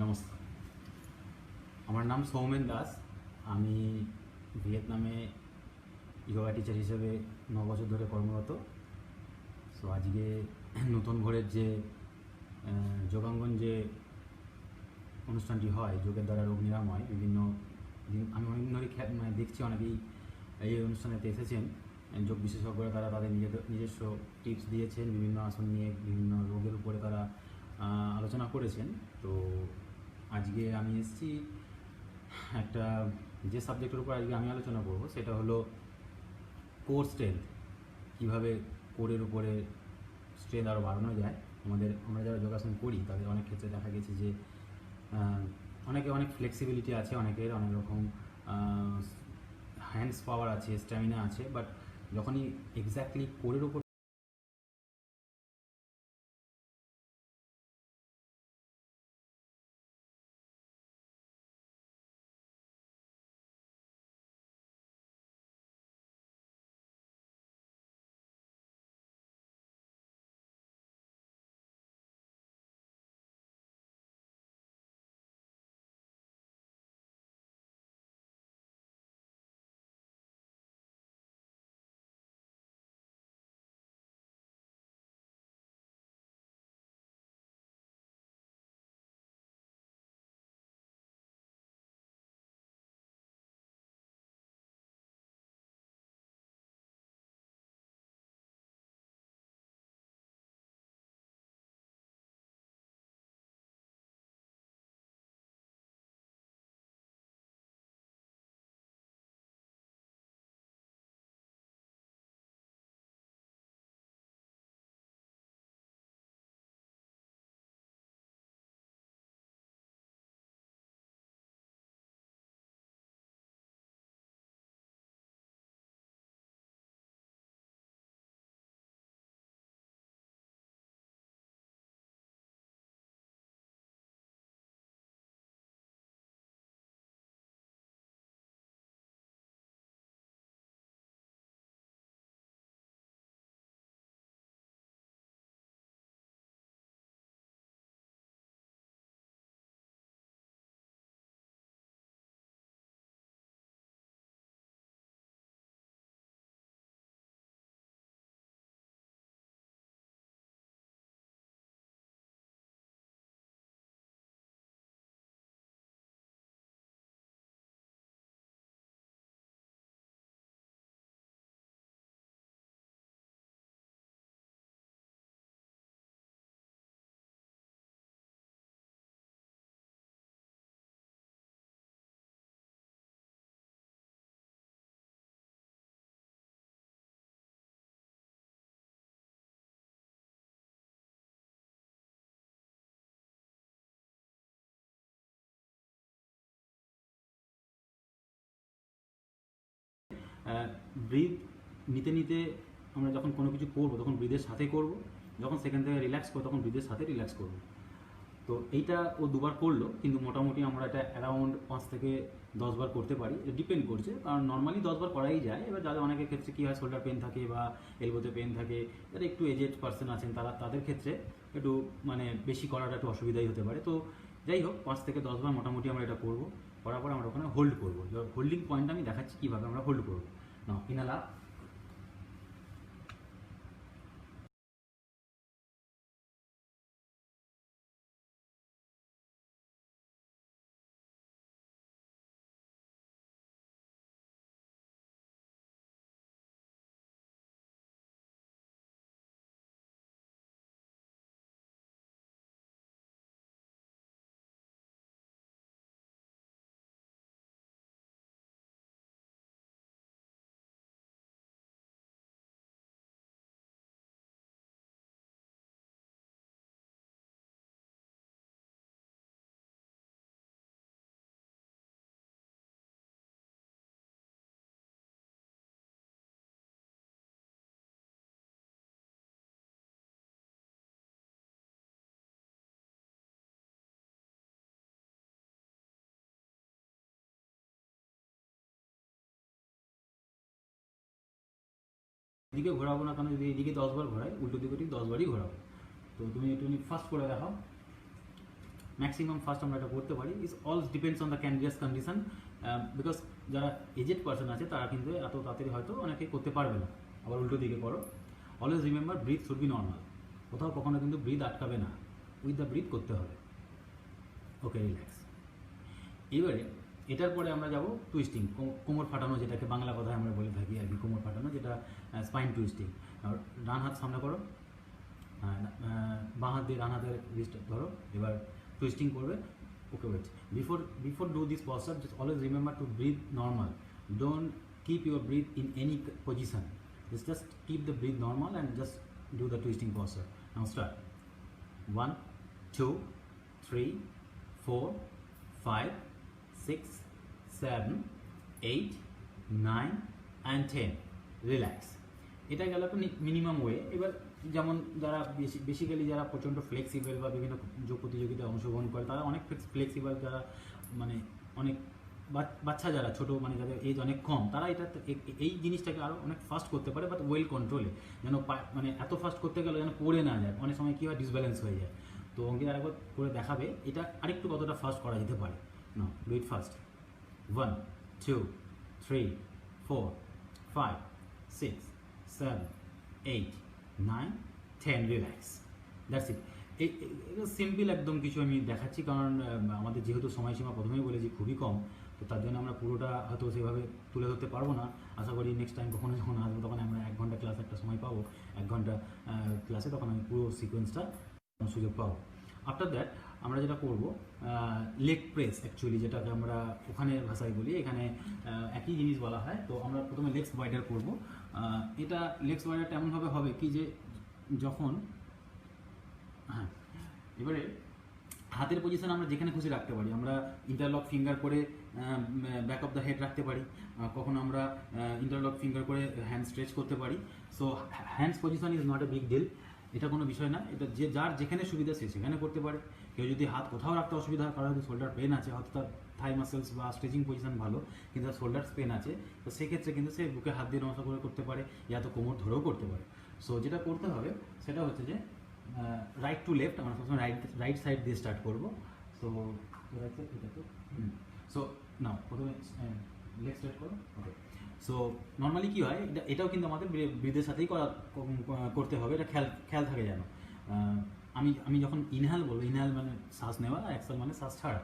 নমস্কার, আমার নাম সৌমেন দাস। আমি ভিয়েতনামে যোগা টিচার হিসেবে 9 বছর ধরে কর্মরত। সো আজকে নতুন ঘরের যে যোগাঙ্গন যে অনুষ্ঠানটি হয়, যোগের দ্বারা রোগ নিরাময়, বিভিন্ন আমি অনেকদিন ধরে দেখছি অনেকেই এই অনুষ্ঠানেতে এসেছেন। যোগ বিশেষজ্ঞরা তারা তাদের নিজস্ব টিপস দিয়েছেন, বিভিন্ন আসন নিয়ে বিভিন্ন রোগের উপরে তারা আলোচনা করেছেন। তো আজকে আমি এসেছি একটা যে সাবজেক্টের উপর আজকে আমি আলোচনা করব সেটা হলো কোর স্ট্রেংথ। কীভাবে কোরের উপরে স্ট্রেংথ আরও বাড়ানো যায়। আমরা যারা যোগাসন করি তাদের অনেক ক্ষেত্রে দেখা গেছে যে অনেক ফ্লেক্সিবিলিটি আছে, অনেকের অনেক রকম হ্যান্ডস পাওয়ার আছে, স্ট্যামিনা আছে, বাট যখনই এক্স্যাক্টলি কোরের উপর ব্রিথ নিতে নিতে আমরা যখন কোনো কিছু করবো তখন ব্রিথের সাথে করব, যখন সেখান থেকে রিল্যাক্স করবো তখন ব্রিথের সাথে রিল্যাক্স করব। তো এইটা ও দুবার করলো, কিন্তু মোটামুটি আমরা এটা অ্যারাউন্ড 5 থেকে 10 বার করতে পারি। ডিপেন্ড করছে, কারণ নর্মালি 10 বার করাই যায়। এবার যাদের অনেকের ক্ষেত্রে কী হয়, শোল্ডার পেন থাকে বা এলবোতে পেন থাকে, যারা একটু এজেড পার্সন আছেন তাদের ক্ষেত্রে একটু বেশি করাটা একটু অসুবিধাই হতে পারে। তো যাই হোক, 5 থেকে 10 বার মোটামুটি আমরা এটা করবো। করার পর আমরা ওখানে হোল্ড করবো। হোল্ডিং পয়েন্ট আমি দেখাচ্ছি কীভাবে আমরা হোল্ড করবো। না, ইনালা এদিকে ঘোরাবো না, কারণ যদি এদিকে 10 বার ঘোরাই, উল্টো দিকে ঠিক 10 বারই ঘোরাবো। তো তুমি একটু ফাস্ট করে দেখাও। ম্যাক্সিমাম ফার্স্ট আমরা এটা করতে পারি। Is all depends on the candidates condition, because যারা এজেড পার্সন আছে তারা কিন্তু এত তাড়াতাড়ি হয়তো অনেকে করতে পারবে না। আবার উল্টো দিকে করো, always remember breath should be normal, কোথাও কখনো কিন্তু ব্রিথ আটকাবে না, উইথ দ্য ব্রিথ করতে হবে। ওকে, রিল্যাক্স। এবারে এটার পরে আমরা যাব টুইস্টিং, কোমর ফাটানো, যেটাকে বাংলা কথায় আমরা বলে থাকি আর কি, কোমর ফাটানো, যেটা স্পাইন টুইস্টিং। ডান হাত সামনে করো, বাঁ হাত দিয়ে ডান হাতের রিস্ট ধরো, এবার টুইস্টিং করবে। Okay, wait, before do this posture just always remember to breathe normal, don't keep your breath in any position, just keep the breath normal and just do the twisting posture. Now start. 1 2 3 4 5 6 7 8 9 and 10. Relax. এটা গেল একটা minimum way. এবার যেমন যারা basically যারা প্রচণ্ড flexible বা বিভিন্ন যোগ প্রতিযোগিতায় অংশগ্রহণ করে তারা অনেক ফ্লেক্সিবল, যারা মানে অনেক বাচ্চা যারা ছোটো, মানে যাদের এজ অনেক কম, তারা এটা এই জিনিসটাকে আরও অনেক ফাস্ট করতে পারে, বাট ওয়েল কন্ট্রোলে, যেন মানে এত ফাস্ট করতে গেলে যেন পড়ে না যায়, অনেক সময় কী হয় ডিসব্যালেন্স হয়ে যায়। তো অঙ্কিত আরেকবার করে দেখাবে এটা আরেকটু কতটা ফাস্ট করা যেতে পারে। না, do it fast. 1 2 3 4 5 6 7 8 9 10. Relax, that's it. এটা সিম্পল একদম কিছু আমি দেখাচ্ছি, কারণ আমাদের যেহেতু সময়সীমা প্রথমেই বলেছি খুবই কম, তো তার জন্য আমরা পুরোটা হয়তো সেভাবে তুলে ধরতে পারবো না। আশা করি নেক্সট টাইম কখনো যখন আসবো তখন আমরা 1 ঘন্টা ক্লাস একটা সময় পাবো, 1 ঘন্টা ক্লাসে, তখন আমি পুরো সিকোয়েন্সটা সুযোগ পাবো। আফটার দ্যাট আমরা যেটা করবো লেগ প্রেস, অ্যাকচুয়ালি যেটাকে আমরা ওখানে ভাষায় বলি, এখানে একই জিনিস বলা হয়। তো আমরা প্রথমে লেগস ওয়াইডার করবো। এটা লেগস ওয়াইডারটা এমনভাবে হবে কি যে যখন এবারে হাতের পজিশন আমরা যেখানে খুশি রাখতে পারি, আমরা ইন্টারলক ফিঙ্গার করে ব্যাক অফ দ্য হেড রাখতে পারি, কখনো আমরা ইন্টারলক ফিঙ্গার করে হ্যান্ড স্ট্রেচ করতে পারি। So hands position is not a big deal, এটা কোনো বিষয় না, এটা যে যার যেখানে সুবিধা সে সেখানে করতে পারে। কেউ যদি হাত কোথাও রাখতে অসুবিধা হয়, কারণ হয়তো শোল্ডার পেন আছে, হয়তো তার থাই মাসেলস বা স্ট্রেচিং পজিশন ভালো, কিন্তু তার শোল্ডার পেন আছে, তো সেক্ষেত্রে কিন্তু সে বুকে হাত দিয়ে নমস্কার করে করতে পারে, ইয়া তো কোমর ধরেও করতে পারে। সো যেটা করতে হবে সেটা হচ্ছে যে রাইট টু লেফট, আমরা সবসময় রাইট সাইড দিয়ে স্টার্ট করবো। সো সো নাও প্রথমে লেগ স্ট্রেট করো। ওকে, সো নর্মালি কী হয়, এটাও কিন্তু আমাদের ব্রিথের সাথেই করতে হবে, এটা খেয়াল থাকে যেন। আমি যখন ইনহেল বলবো, ইনহেল মানে শ্বাস নেওয়া, আর এক্সেল মানে শ্বাস ছাড়া।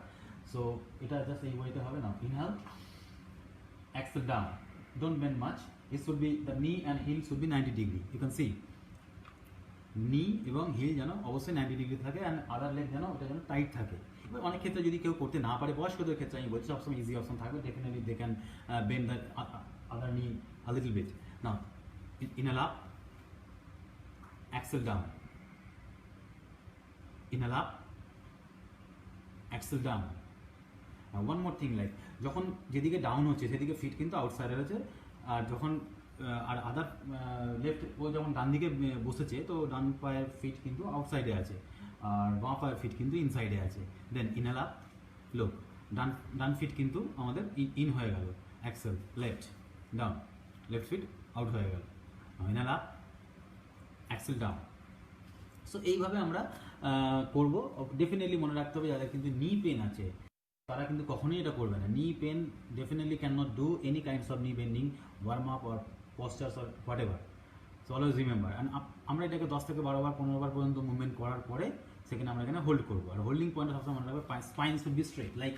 সো এটা জাস্ট এই ওয়েতে হবে না, inhale, exhale down, don't bend much, it should be the knee and heel should be 90 degree. You can see knee এবং হিল যেন অবশ্যই 90 ডিগ্রি থাকে, অ্যান্ড আদার লেগ যেন ওটা যেন টাইট থাকে। এবার অনেক ক্ষেত্রে যদি কেউ করতে না পারে, বয়স্কদের ক্ষেত্রে আমি বলছি সবসময় ইজি অপশন থাকবে, definitely they can bend the other knee a little bit. Now inhale up, exhale down, inhale up, exhale down. One more thing, like যখন যেদিকে ডাউন হচ্ছে সেদিকে ফিট কিন্তু আউটসাইডে আছে, আর যখন আর আদার লেফট ও যখন ডান দিকে বসেছে, তো ডান পায়ের ফিট কিন্তু আউটসাইডে আছে, আর বাঁ পায়ের ফিট কিন্তু ইনসাইডে আছে। দেন ইনহেল আপ, লোক ডান ফিট কিন্তু আমাদের ইন হয়ে গেল, exhale, left down, left feet out হয়ে গেল, inhale up, exhale down. So এইভাবে আমরা করবো। ডেফিনেটলি মনে রাখতে হবে যাদের কিন্তু নি পেন আছে তারা কিন্তু কখনোই এটা করবে না। Knee pain definitely can not do any kinds of knee bending, warm up or postures or whatever. So always remember, and আমরা এটাকে 10 থেকে 12 বার 15 বার পর্যন্ত মুভমেন্ট করার পরে সেখানে আমরা এখানে হোল্ড করবো। আর হোল্ডিং পয়েন্ট সবসময় মনে রাখবে, spine should be straight, like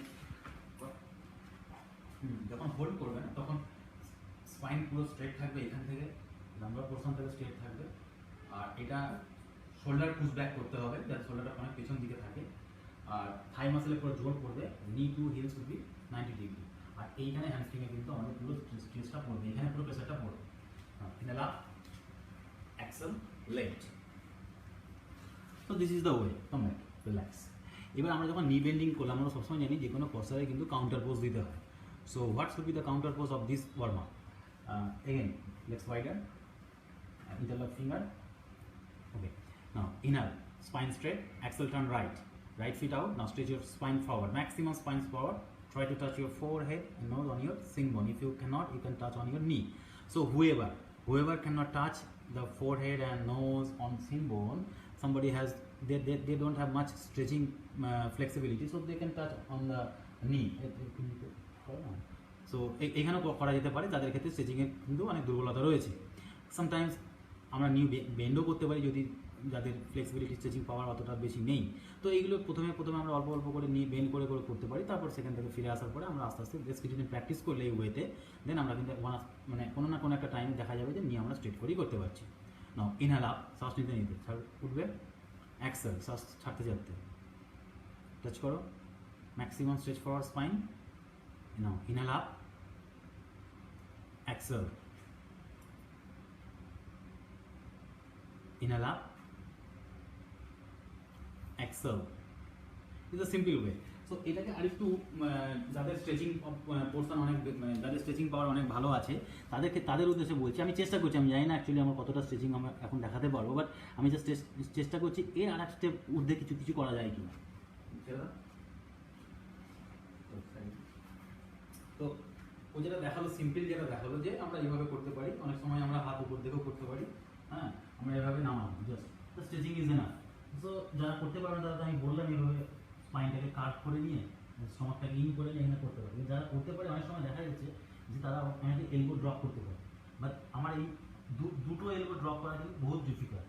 যখন হোল্ড করবে না তখন স্পাইন পুরো স্ট্রেট থাকবে, এখান থেকে লাম্বার পোর্শন থেকে স্ট্রেট থাকবে, আর এটা শোল্ডার পুশ ব্যাক করতে হবে, যাতে শোল্ডারটা অনেক পেছন দিকে থাকে, আর থাই মাসেলের পুরো জোর পড়বে, knee to heel should be 90 degree, আর এইখানে হ্যামস্ট্রিংয়ে কিন্তু আমাদের পুরো স্ট্রেসটা পড়বে, এখানে পুরো প্রেসারটা পড়বে। Inhale up, exhale, left. So this is the way, come back, relax. এবার আমরা যখন নি বেন্ডিং করলাম, আমরা সবসময় জানি যে কোনো পশ্চারে কিন্তু কাউন্টার পোজ দিতে হয়। So what should be the counter posse of this warm up? Again legs wider, interlock finger. Okay, now inhale, spine straight, axle turn right, right feet out. Now stretch your spine forward, maximum spine forward. Try to touch your forehead and nose on your shin bone. If you cannot, you can touch on your knee. So whoever cannot touch the forehead and nose on shin bone, somebody has they don't have much stretching flexibility, so they can touch on the knee. So এখানেও করা যেতে পারে যাদের ক্ষেত্রে স্ট্রেচিংয়ের কিন্তু অনেক দুর্বলতা রয়েছে। সামটাইমস আমরা নিউ বেন্ডও করতে পারি যদি যাদের ফ্লেক্সিবিলিটি স্ট্রেচিং পাওয়ার অতটা বেশি নেই। তো এইগুলো প্রথমে আমরা অল্প অল্প করে নিয়ে বেন্ড করে করতে পারি, তারপর সেখান থেকে ফিরে আসার পরে আমরা আস্তে আস্তে বেশ কিছুদিন প্র্যাকটিস করলে এই ওয়েতে দেন আমরা কিন্তু মানে কোনো না কোনো একটা টাইমে দেখা যাবে যে নিয়ে আমরা স্ট্রেট করেই করতে পারছি। নাও ইনহেল আপ, শ্বাস নিতে উঠবে, এক্সেল শ্বাস ছাড়তে টাচ করো, maximum stretch for spine. Now inhale up, exhale, inhale up, exhale. It's a simple way. So এটাকে আরেকটু যাদের স্ট্রেচিং পোর্শন অনেক যাদের স্ট্রেচিং পাওয়ার অনেক ভালো আছে তাদের উদ্দেশ্যে বলছি। আমি চেষ্টা করছি, আমি জানি না অ্যাকচুয়ালি আমার কতটা স্ট্রেচিং আমরা এখন দেখাতে পারবো, বাট আমি জাস্ট চেষ্টা করছি এর আর এক স্টেপ ঊর্ধ্বে কিছু করা যায় কিনা। তো ও যেটা দেখালো, সিম্পল যেটা দেখালো যে আমরা এইভাবে করতে পারি, অনেক সময় আমরা হাত উপর দিকেও করতে পারি। হ্যাঁ, আমরা এভাবে নামাবো, just stretching is enough. So যারা করতে পারবেন তারা, আমি বললাম এইভাবে স্পাইনটাকে কাট করে নিয়ে স্টমাকটাকে ইন করে নিয়ে এখানে করতে পারে। যারা করতে পারে অনেক সময় দেখা যাচ্ছে যে তারা অনেকে এলবো ড্রপ করতে পারে, বাট আমার এই দুটো এলবো ড্রপ করা কিন্তু বহুত ডিফিকাল্ট।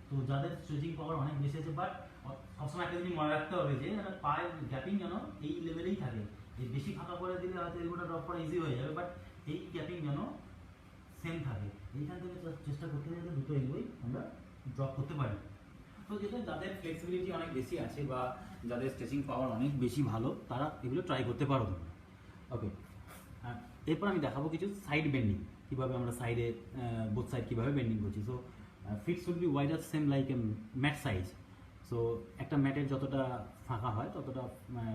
তো যাদের স্ট্রেচিং পাওয়ার অনেক বেশি আছে, বাট সবসময় একটা জিনিস মনে রাখতে হবে যে পায়ের গ্যাপিং যেন এই লেভেলেই থাকে। এই বেশি ফাঁকা করে দিলে হয়তো এলবোটা ড্রপ করা ইজি হয়ে যাবে, বাট এই গ্যাপিং যেন সেম থাকে। এইখান থেকে চেষ্টা করতে গেলে দুটো এলবোই আমরা ড্রপ করতে পারি। তো যেটা যাদের ফ্লেক্সিবিলিটি অনেক বেশি আছে বা যাদের স্ট্রেচিং পাওয়ার অনেক বেশি ভালো, তারা এগুলো ট্রাই করতে পারো তোমরা। ওকে, এরপর আমি দেখাবো কিছু সাইড বেন্ডিং, কীভাবে আমরা সাইডে বোথ সাইড কীভাবে বেন্ডিং করছি। So feet should be wider same like a mat size. So একটা ম্যাটের যতটা ফাঁকা হয় ততটা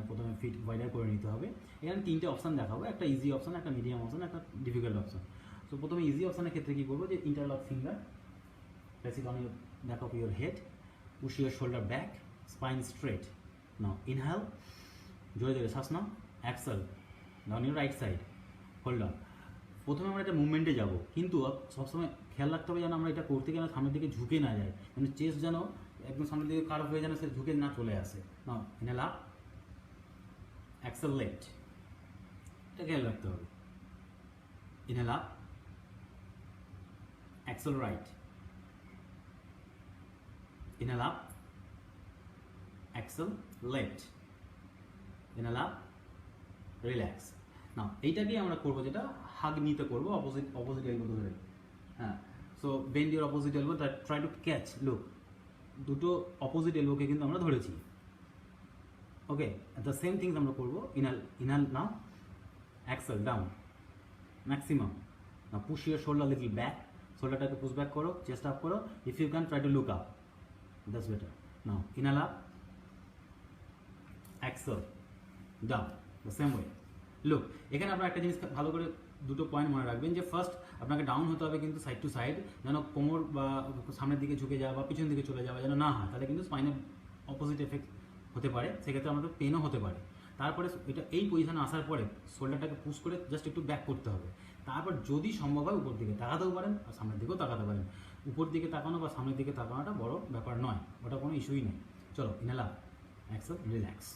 প্রথমে ফিট ওয়াইডার করে নিতে হবে। এখানে তিনটে অপশান দেখাবো, একটা ইজি অপশান, একটা মিডিয়াম অপশান, একটা ডিফিকাল্ট অপশান। সো প্রথমে ইজি অপশানের ক্ষেত্রে কী করবো, যে interlock finger, place it on your back of your head, push your shoulder back, spine straight. Now inhale, জোরে জোরে শ্বাস নাও, exhale, down your right side, hold on. প্রথমে আমরা একটা মুভমেন্টে যাব, কিন্তু সবসময় খেয়াল রাখতে হবে যেন আমরা এটা করতে গেলে সামনের দিকে ঝুঁকে না যায়, মানে চেস্ট যেন একদম সামনের দিকে কার্ভ হয়ে যেন সে ঝুঁকে না চলে আসে। নাও inhale up, exhale left, এটা খেয়াল রাখতে হবে। inhale up, exhale right, inhale up, exhale left, inhale up, relax. নাও এইটাকে আমরা করবো যেটা হাগ নিতে করবো, অপোজিট এলবো ধরে। হ্যাঁ, so bend your opposite elbow, try to catch, look, দুটো অপোজিট এলবোকে কিন্তু আমরা ধরেছি। ওকে, দ্য সেম থিংস আমরা করবো। Inhale now, exhale down, maximum. Now push your shoulder little back, শোল্ডারটাকে পুশ ব্যাক করো, চেস্ট আপ করো, if you can try to look up, that's better. Now inhale up, exhale down, the same way. Look, এখানে আপনারা একটা জিনিস ভালো করে দুটো পয়েন্ট মনে রাখবেন, যে ফার্স্ট আপনাকে ডাউন হতে হবে কিন্তু সাইড টু সাইড, যেন কোমর বা সামনের দিকে ঝুঁকে যাওয়া বা পিছন দিকে চলে যাওয়া যেন না হয়, তাহলে কিন্তু স্পাইনের অপোজিট এফেক্ট হতে পারে, সেক্ষেত্রে আমাদের পেনও হতে পারে। তারপরে এটা এই পজিশনে আসার পরে শোল্ডারটাকে পুশ করে জাস্ট একটু ব্যাক করতে হবে। তারপর যদি সম্ভব হয় উপর দিকে তাকাতেও পারেন আর সামনের দিকেও তাকাতে পারেন। উপর দিকে তাকানো বা সামনের দিকে তাকানোটা বড় ব্যাপার নয়, ওটা কোনো ইস্যুই নেই। চলো ইনহেল আপ, এক্সেল, রিল্যাক্স।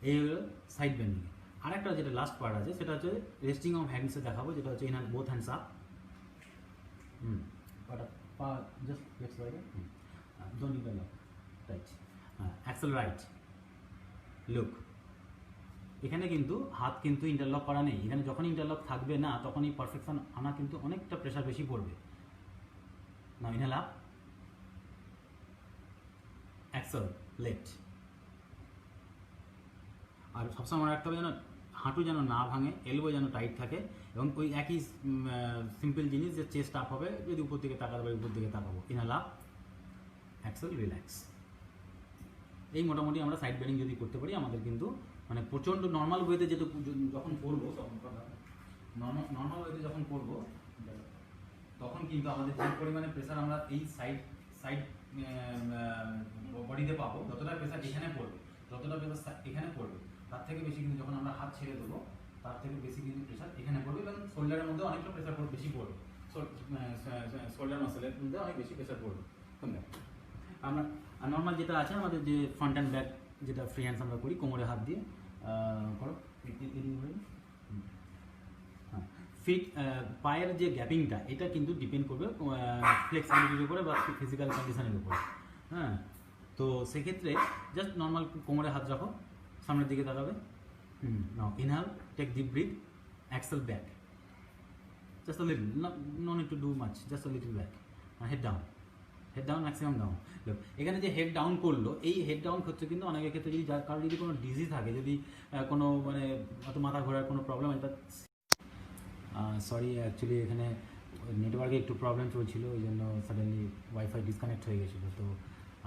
এই হলো সাইড বেন্ডিং। আরেকটা যেটা লাস্ট পার্ট আছে সেটা হচ্ছে রেস্টিং অফ হ্যান্ডসে দেখাবো, যেটা হচ্ছে inhale both hands up, just flex like don't interlock, right, exhale right, look. এখানে কিন্তু হাত কিন্তু ইন্টারলক করা নেই, এখানে যখন ইন্টারলক থাকবে না তখনই পারফেকশন আনা কিন্তু অনেকটা প্রেশার বেশি পড়বে। নাও ইনহেল আপ, এক্সেল লেফট। আর সবসময় মনে রাখতে হবে যেন হাঁটু যেন না ভাঙে, এলবো যেন টাইট থাকে, এবং ওই একই সিম্পল জিনিস যে চেস্ট আপ হবে, যদি উপর দিকে তাকাতে পারি উপর দিকে তাকাবো। Inhale up, exhale, relax. এই মোটামুটি আমরা সাইড বেন্ডিং যদি করতে পারি আমাদের কিন্তু মানে প্রচণ্ড নর্মাল ওয়েতে যখন করবো নর্মাল ওয়েতে যখন করবো তখন কিন্তু আমাদের যে পরিমাণে প্রেশার আমরা এই সাইড বডিতে পাবো, যতটা প্রেশার এখানে পড়বে, যতটা প্রেশার এখানে পড়বে, তার থেকে বেশি কিন্তু যখন আমরা হাত ছেড়ে দেবো তার থেকে বেশি কিন্তু প্রেশার এখানে পড়বে, এবং শোল্ডারের মধ্যে অনেকটা প্রেশার বেশি পড়বে, শোল্ডার মাসেলের মধ্যে অনেক বেশি প্রেশার পড়বে। আমরা নর্মাল যেটা আছে আমাদের যে ফ্রন্ট অ্যান্ড ব্যাক, যেটা ফ্রি হ্যান্ডস আমরা করি কোমরে হাত দিয়ে করো। হ্যাঁ, ফিট পায়ের যে গ্যাপিংটা এটা কিন্তু ডিপেন্ড করবে ফ্লেক্সিবিলিটির উপরে বা ফিজিক্যাল কন্ডিশনের উপরে। হ্যাঁ, তো সেক্ষেত্রে জাস্ট নর্মাল কোমরে হাত রাখো, সামনের দিকে তাকাবে। Now inhale, take deep breath, exhale back, just a little, no need to do much, just a little back, head down, maximum down. Look, এখানে যে হেড ডাউন করলো, এই হেড ডাউন হচ্ছে কিন্তু অনেকের ক্ষেত্রে যদি কারোর যদি কোনো ডিজিজ থাকে, যদি কোনো মানে অত মাথা ঘোরার কোনো প্রবলেম, এটা সরি অ্যাকচুয়ালি এখানে নেটওয়ার্কে একটু প্রবলেম চলছিল, ওই জন্য সাডেনলি ওয়াইফাই ডিসকানেক্ট হয়ে গেছিলো। তো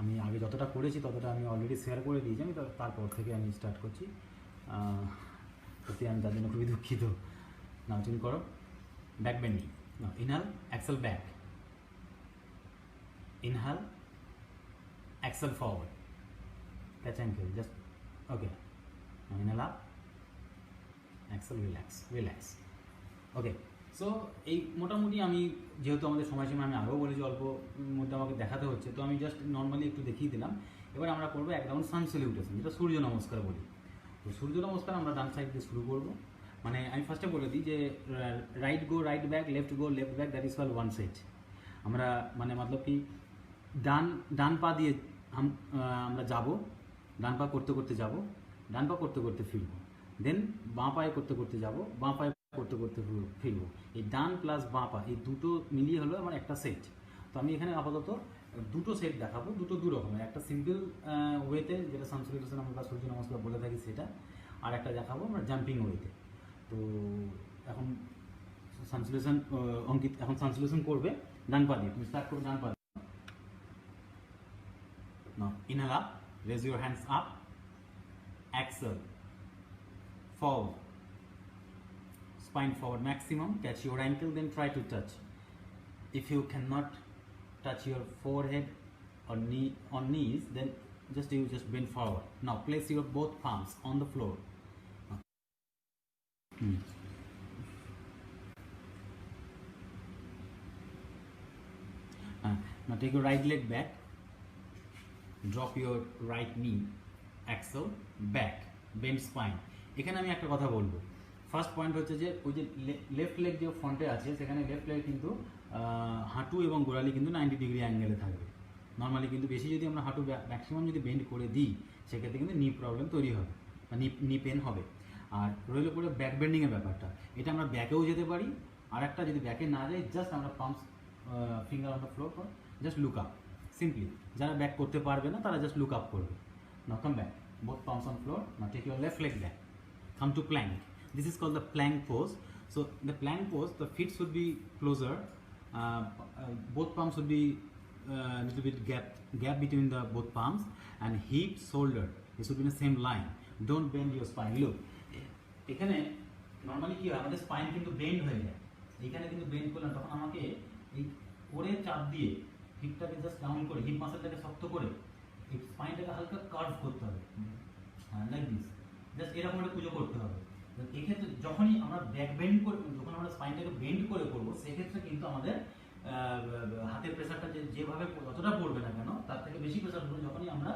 আমি আগে যতটা করেছি ততটা আমি অলরেডি শেয়ার করে দিয়েছি, আমি তারপর থেকে আমি স্টার্ট করছি। সত্যি আমি তার জন্য খুবই দুঃখিত। নাও চিন করো, back bending. Now inhale, exhale back. Inhale, exhale forward. Touch ankle, just okay. Now inhale up, exhale, relax. Okay. So এই মোটামুটি আমি যেহেতু আমাদের সময়সীমা আমি আরও বলেছি অল্প মধ্যে আমাকে দেখাতে হচ্ছে, তো আমি জাস্ট নর্মালি একটু দেখিয়ে দিলাম। এবার আমরা করবো এক রাউন্ড সান স্যালুটেশন, যেটা সূর্য নমস্কার বলি। তো সূর্য নমস্কার আমরা ডান সাইড দিয়ে শুরু করবো। মানে আমি ফার্স্টে বলে দিই যে right go right back, left go left back, that is call one set. আমরা মানে মতলব কি ডান পা দিয়ে আমরা যাব, ডান পা করতে করতে যাব, ডান পা করতে করতে ফিরবো, দেন বাঁ পায়ে করতে করতে যাব, বাঁ পায়ে করতে করতে ফিরবো। এই ডান প্লাস বাঁ পা এই দুটো মিলিয়ে হলো আমার একটা সেট। তো আমি এখানে আপাতত দুটো সেট দেখাবো, দুটো দু রকমের, একটা সিম্পল ওয়েতে যেটা সান স্যালুটেশন আমরা সূর্য নমস্কার বলে থাকি সেটা, আর একটা দেখাবো আমরা জাম্পিং ওয়েতে। তো এখন সানসুলেশন অঙ্কিত এখন সানসুলেশন করবে ডান পা দিয়ে। তুমি স্টার্ট করো ডান পা দিয়ে। Now inhale up, raise your hands up, exhale forward, spine forward maximum, catch your ankle, then try to touch. If you can not touch your forehead or knees, then just bend forward. Now place your both palms on the floor. Now take your right leg back, drop your right knee, axle back, bend spine. এখানে আমি একটা কথা বলবো। First point হচ্ছে যে ওই যে left leg যে ফ্রন্টে আছে, সেখানে লেফট লেগ কিন্তু হাঁটু এবং গোড়ালি কিন্তু 90 ডিগ্রি অ্যাঙ্গেলে থাকবে। নর্মালি কিন্তু বেশি যদি আমরা হাঁটু ম্যাক্সিমাম যদি বেন্ড করে দিই, সেক্ষেত্রে কিন্তু নি প্রবলেম তৈরি হবে বা নি পেন হবে। আর রইল পরে ব্যাক বেন্ডিংয়ের ব্যাপারটা, এটা আমরা ব্যাকেও যেতে পারি। আর একটা যদি ব্যাকে না যাই, জাস্ট আমরা palms finger on the floor, just look up simply. যারা ব্যাক করতে পারবে না তারা জাস্ট লুক আপ করবে। Now come back, both palms on floor. Now take your left leg back, come to plank. This is called the plank pose. So the plank pose, the feet should be closer, both palms should be little bit gap between the both palms, and hip shoulder, it should be in the same line. Don't bend your spine. Look, এখানে normally কি হয়, আমাদের spine কিন্তু bend হয়ে যায়। এখানে কিন্তু bend করলাম, তখন আমাকে এই কোরের চাপ দিয়ে হিপটাকে জাস্ট ডাউন করে, হিপ মাসেলটাকে শক্ত করে এই স্পাইনটাকে হালকা কার্ভ করতে হবে, লাইক দিস। জাস্ট এরকম একটা পুজো করতে হবে। এক্ষেত্রে যখনই আমরা ব্যাক বেন্ড করে, যখন আমরা স্পাইনটাকে বেন্ড করে করবো, সেক্ষেত্রে কিন্তু আমাদের হাতের প্রেশারটা যেভাবে যতটা পড়বে না কেন, তার থেকে বেশি প্রেশার পড়বে যখনই আমরা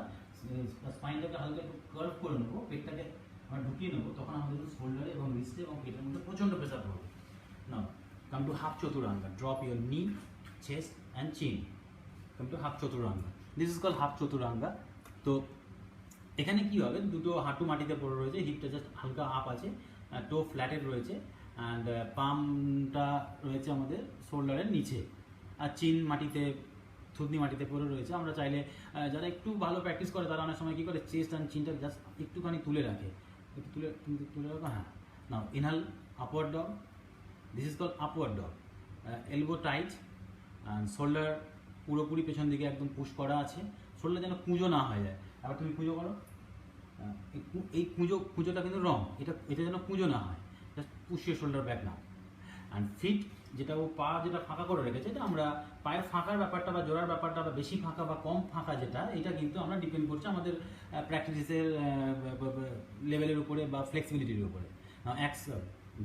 স্পাইনটাকে হালকা একটু কার্ভ করে নেবো, পেটটাকে আমরা ঢুকিয়ে নেবো, তখন আমাদের শোল্ডারে এবং রিস্টে এবং পেটের মধ্যে প্রচণ্ড প্রেশার পড়বে। Now come to half Chaturanga, drop your knee, chest and chin, come to half Chaturanga. This is call half Chaturanga. তো এখানে কি হবে, দুটো হাঁটু মাটিতে পড়ে রয়েছে, হিপটা জাস্ট হালকা আপ আছে, টো ফ্ল্যাটেড রয়েছে, অ্যান্ড পামটা রয়েছে আমাদের শোল্ডারের নিচে, আর চিন মাটিতে, থুতনি মাটিতে পড়ে রয়েছে। আমরা চাইলে যারা একটু ভালো প্র্যাকটিস করে তারা অনেক সময় কী করে, চেস্ট অ্যান্ড চিনটা জাস্ট একটুখানি তুলে রাখে, একটু তুলে রাখো। হ্যাঁ, now inhale, upward dog, this is call upward dog. Elbow tight, and shoulder পুরোপুরি পেছন দিকে একদম পুশ করা আছে, শোল্ডার যেন কুঁজো না হয়ে যায়। আবার তুমি কুঁজো করো, এই কুঁজোটা কিন্তু রং, এটা যেন কুঁজো না হয়, just push your shoulder back now. And feet, যেটা ও পা যেটা ফাঁকা করে রেখেছে, এটা আমরা পায়ের ফাঁকার ব্যাপারটা বা জোড়ার ব্যাপারটা, বা বেশি ফাঁকা বা কম ফাঁকা যেটা, এটা কিন্তু আমরা ডিপেন্ড করছে আমাদের প্র্যাকটিসের লেভেলের উপরে বা ফ্লেক্সিবিলিটির উপরে। Exhale,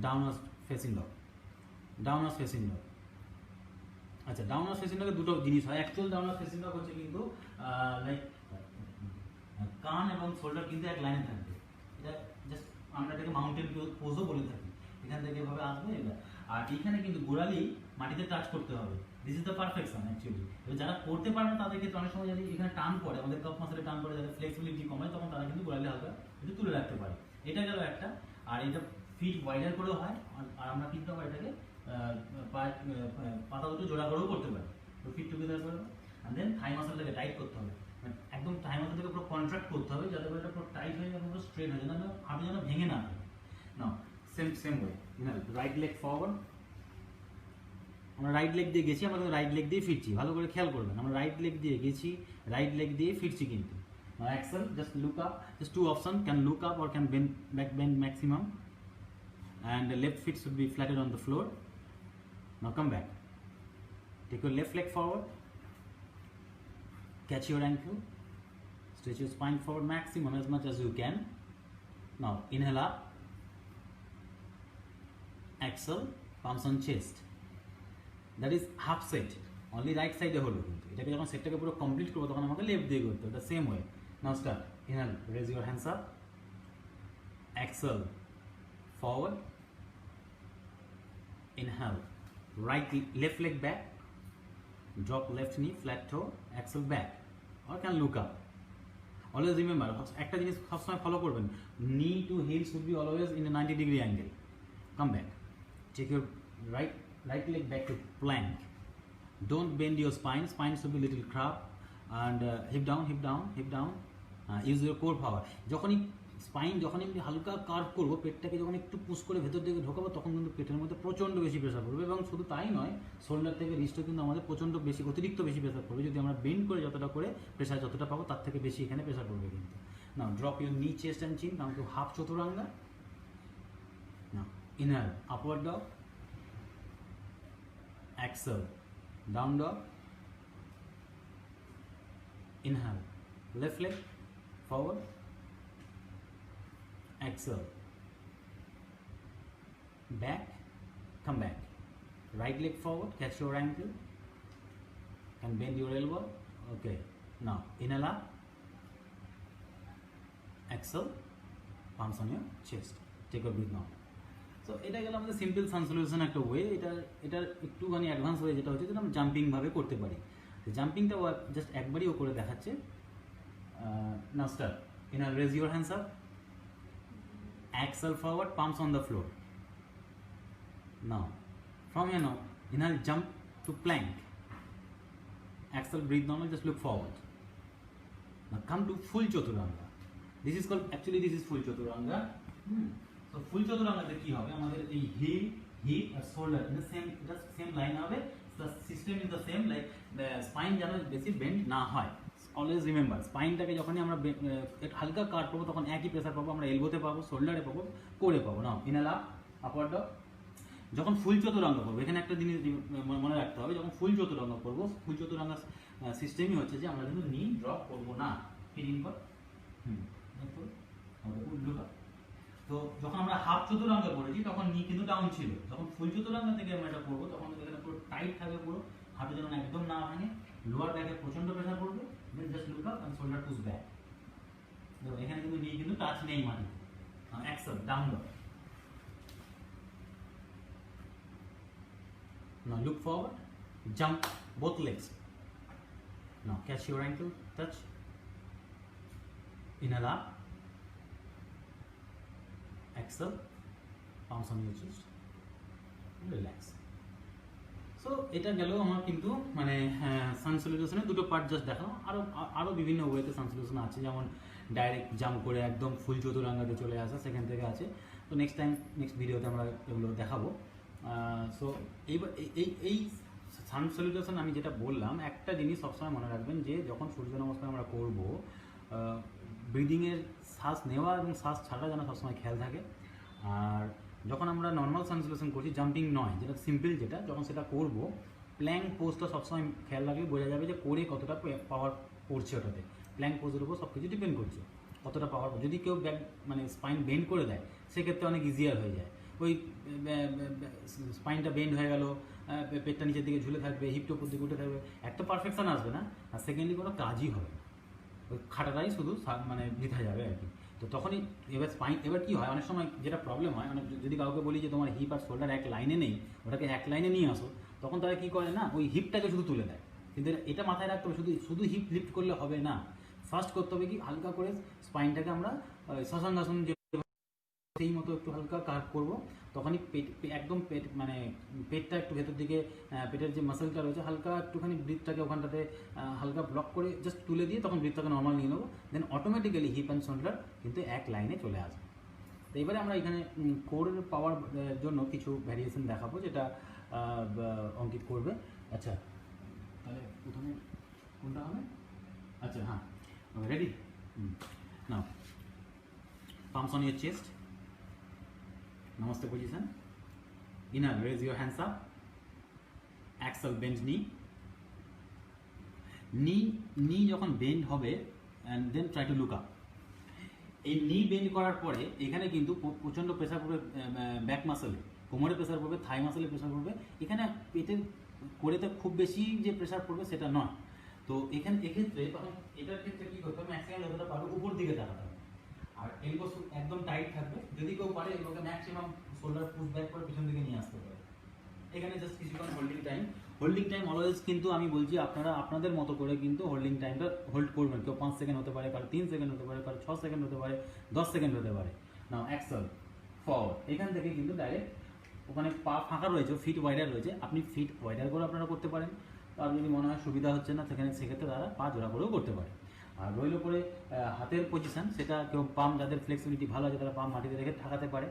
downward facing dog, downward facing dog, আচ্ছা, ডাউনার ফেসিংটাকে দুটো জিনিস হয়। অ্যাকচুয়াল ডাউনার ফেসিংটা হচ্ছে কিন্তু লাইক কান এবং শোল্ডার কিন্তু এক লাইনে থাকবে। এটা জাস্ট আমরা এটাকে মাউন্টেন পোজও বলে থাকি। এখান থেকে এভাবে আসবে এটা, আর এখানে কিন্তু গোড়ালি মাটিতে টাচ করতে হবে। This is the perfection actually. এবার যারা করতে পারে না তাদের ক্ষেত্রে অনেক সময় যদি এখানে টান পড়ে, আমাদের কাপ মাসেলে টান পড়ে, যাদের ফ্লেক্সিবিলিটি কমায়, তখন তারা কিন্তু গোড়ালি হালকা একটু তুলে রাখতে পারে। এটা গেল একটা। আর এটা ফিট ওয়াইডার করেও হয়, আর আমরা কিন্তু আবার এটাকে পাতা দুটো জোড়া করেও করতে পারি। তো ফিট টুগেদার করে, আর দেন থাই মাসেলটাকে টাইট করতে হবে, মানে একদম থাই মাসেলটাকে পুরো কন্ট্রাক্ট করতে হবে, যাতে করে এটা পুরো টাইট হয়ে যাবে, পুরো স্ট্রেট হয়ে যাবে, হাঁটু যেন ভেঙে না যায়। Now same way, right leg forward. আমরা রাইট লেগ দিয়ে গেছি, আমরা কিন্তু রাইট লেগ দিয়ে ফিরছি, ভালো করে খেয়াল করবেন। আমরা রাইট লেগ দিয়ে গেছি, রাইট লেগ দিয়ে ফিরছি কিন্তু। Axel, just look up, just two options, can look up or can bend maximum, and the left foot should be flattened on the floor. Now come back, take your left leg forward, catch your ankle, stretch your spine forward maximum as much as you can. Now inhale up, exhale, palms on chest. That is half set, only right side হলো। কিন্তু এটাকে যখন সেটটাকে পুরো complete করবো তখন আমাকে left দিয়ে করতে হবে, same way. Now start. Inhale, raise your hands up. Exhale, forward. Inhale, left leg back. Drop left knee, flat toe. Exhale back. Or can look up. Always remember, একটা জিনিস সবসময় ফলো করবেন, knee to heel should be always in a 90-degree angle. Come back. Take your right leg back to plank. Don't bend your spine. Spine should be little curved. And hip down, hip down, hip down. Use your core power. যখনই spine যখনই আমি হালকা curve করবো, পেটটাকে যখন একটু push করে ভেতর দিকে ঢোকাবো, তখন কিন্তু পেটের মধ্যে প্রচণ্ড বেশি প্রেশার পড়বে। এবং শুধু তাই নয়, শোল্ডার থেকে রিস্টে কিন্তু আমাদের প্রচণ্ড বেশি, অতিরিক্ত বেশি প্রেশার পড়বে। যদি আমরা বেন্ড করে যতটা করে প্রেশার যতটা পাবো, তার থেকে বেশি এখানে প্রেশার পড়বে কিন্তু। Now drop your knee, chest and chin down to half Chaturanga. Now inhale, upward dog. Exhale, down dog. Inhale, left leg forward. Exhale, back, come back. Right leg forward, catch your ankle and bend your elbow. Okay, now inhale up. Exhale, palms on your chest. Take a breath now. So এটা গেল আমাদের simple সান solution একটা way. এটার একটুখানি advance way যেটা হচ্ছে, যেটা আমরা জাম্পিংভাবে করতে পারি। জাম্পিংটা জাস্ট একবারই ও করে দেখাচ্ছে। Now start. Inhale, raise your hands up. Exhale forward, palms on the floor. Now from here, now inhale, jump to plank. Exhale, breathe normal, just look forward. Now come to full chaturanga. This is called, actually this is full chaturanga. So full chaturanga কি হবে, আমাদের এই heel, hip আর shoulder in the same, এটা same line হবে। The system is the same, like spine যেন বেশি bend না হয়। অলওয়েজ রিমেম্বার, স্পাইনটাকে যখনই আমরা হালকা কাট পাবো, তখন একই প্রেসার পাবো, আমরা এলবোতে পাবো, শোল্ডারে পাবো, কোরে পাবো। নাও ইনহেল আপ, আপওয়ার্ড ডগ। যখন ফুল চতুরঙ্গ করবো, এখানে একটা জিনিস মনে রাখতে হবে, যখন ফুল চতুরঙ্গ করবো, ফুল চতুরঙ্গ সিস্টেমই হচ্ছে যে আমরা কিন্তু নি ড্রপ করবো না। ফিলিং কর, তো যখন আমরা হাফ চতুরঙ্গ করেছি, তখন নি কিন্তু ডাউন ছিল। যখন ফুল চতুরঙ্গ থেকে আমরা এটা করবো, তখন এখানে পুরো টাইট থাকবে, পুরো হাঁটু যেন একদম না ভাঙে, লোয়ার ব্যাকে প্রচন্ড প্রেসার পড়বে। Then just look up and shoulder push back. দেখো এখানে কিন্তু নি কিন্তু টাচ নেই মাটিতে। Exhale, down dog. Now look forward, jump both legs. Now catch your ankle, touch. Inhale up. Exhale, palms on your chest. Relax. So এটা গেল আমার কিন্তু মানে সান সলিউশনের দুটো পার্ট জাস্ট দেখানো। আরও বিভিন্ন ওয়েতে সান সলিউশন আছে, যেমন ডাইরেক্ট জাম্প করে একদম ফুল চতুরাঙ্গাতে চলে আসা, সেখান থেকে আছে। তো নেক্সট ভিডিওতে আমরা এগুলো দেখাবো। সো এই সান সলিউশন আমি যেটা বললাম, একটা জিনিস সবসময় মনে রাখবেন, যে যখন সূর্য নমস্কার আমরা করবো, ব্রিদিংয়ের শ্বাস নেওয়া এবং শ্বাস ছাড়া যেন সবসময় খেয়াল থাকে। আর যখন আমরা নর্মাল সান সলিউশন করছি, জাম্পিং নয়, যেটা সিম্পল, যেটা যখন সেটা করবো, প্ল্যাঙ্ক পোজটা সবসময় খেয়াল রাখলে বোঝা যাবে যে করে কতটা পাওয়ার পড়ছে ওটাতে। প্ল্যাঙ্ক পোজের উপর সব কিছু ডিপেন্ড করছে, কতটা পাওয়ার। যদি কেউ ব্যাক মানে স্পাইন বেন্ড করে দেয়, সেক্ষেত্রে অনেক ইজিয়ার হয়ে যায়। ওই স্পাইনটা বেন্ড হয়ে গেল, পেটটা নিচের দিকে ঝুলে থাকবে, হিপটা উপর দিকে উঠে থাকবে, একটা পারফেকশন আসবে না, আর সেকেন্ডলি কোনো কাজই হবে না, ওই খাটাটাই শুধু মানে বৃথা যাবে আর কি। তো তখনই এবার স্পাইন, এবার কী হয় অনেক সময় যেটা প্রবলেম হয়, মানে যদি কাউকে বলি যে তোমার হিপ আর শোল্ডার এক লাইনে নেই, ওটাকে এক লাইনে নিয়ে আসো, তখন তারা কী করে না, ওই হিপটাকে শুধু তুলে দেয়। কিন্তু এটা মাথায় রাখতে হবে, শুধু শুধু হিপ লিফট করলে হবে না, ফার্স্ট করতে হবে কি হালকা করে স্পাইনটাকে আমরা শশাঙ্গাসন যে সেই মতো একটু হালকা কার্ভ করবো, তখনই পেট একদম পেট মানে পেটটা একটু ভেতর দিকে, পেটের যে মাসেলটা রয়েছে হালকা একটুখানি ব্রিথটাকে ওখানটাতে হালকা ব্লক করে জাস্ট তুলে দিয়ে তখন ব্রিথটাকে নর্মাল নিয়ে নেবো, দেন অটোমেটিক্যালি হিপ অ্যান্ড শোল্ডার কিন্তু এক লাইনে চলে আসবে। তো এবারে আমরা এখানে কোরের পাওয়ার জন্য কিছু ভ্যারিয়েশন দেখাবো, যেটা অঙ্কিত করবে। আচ্ছা, তাহলে প্রথমে কোনটা হবে? আচ্ছা হ্যাঁ, ready now, palms on your chest, namaste position, inhale, raise your hands up, exhale, bend knee যখন বেন্ড হবে and then try to look up। এই নি বেন্ড করার পরে এখানে কিন্তু প্রচণ্ড প্রেসার পড়বে ব্যাক মাসেলে, কোমরে প্রেসার পড়বে, থাই মাসেলে প্রেসার পড়বে, এখানে পেটের কোরেতে খুব বেশি যে প্রেসার পড়বে সেটা নয়। তো এক্ষেত্রে তখন এটার ক্ষেত্রে কী করতে হবে, ম্যাক্সিমাম যতটা পারবে উপর দিকে তাকাতে হবে, আর এলবো একদম টাইট থাকবে, যদি কেউ পারে এলবোকে ম্যাক্সিমাম শোল্ডার পুশ ব্যাক করে পিছন দিকে নিয়ে আসতে পারে। এখানে জাস্ট কিছুক্ষণ হোল্ডিং টাইম অলওয়েজ কিন্তু আমি বলছি আপনারা আপনাদের মতো করে কিন্তু হোল্ডিং টাইমটা হোল্ড করবেন। কেউ 5 সেকেন্ড হতে পারে, কারো 3 সেকেন্ড হতে পারে, কারো 6 সেকেন্ড হতে পারে, 10 সেকেন্ড হতে পারে। নাও এক্সেল ফরওয়ার্ড, এখান থেকে কিন্তু ডাইরেক্ট ওখানে পা ফাঁকা রয়েছে, ফিট ওয়াইডার রয়েছে, আপনি ফিট ওয়াইডার করে আপনারা করতে পারেন। আর যদি মনে হয় সুবিধা হচ্ছে না সেক্ষেত্রে তারা পা জোড়া করেও করতে পারে। আর রইল করে হাতের পজিশন, সেটা কেউ পাম, যাদের ফ্লেক্সিবিলিটি ভালো আছে তারা পাম মাটিতে রেখে ঠাকাতে পারে,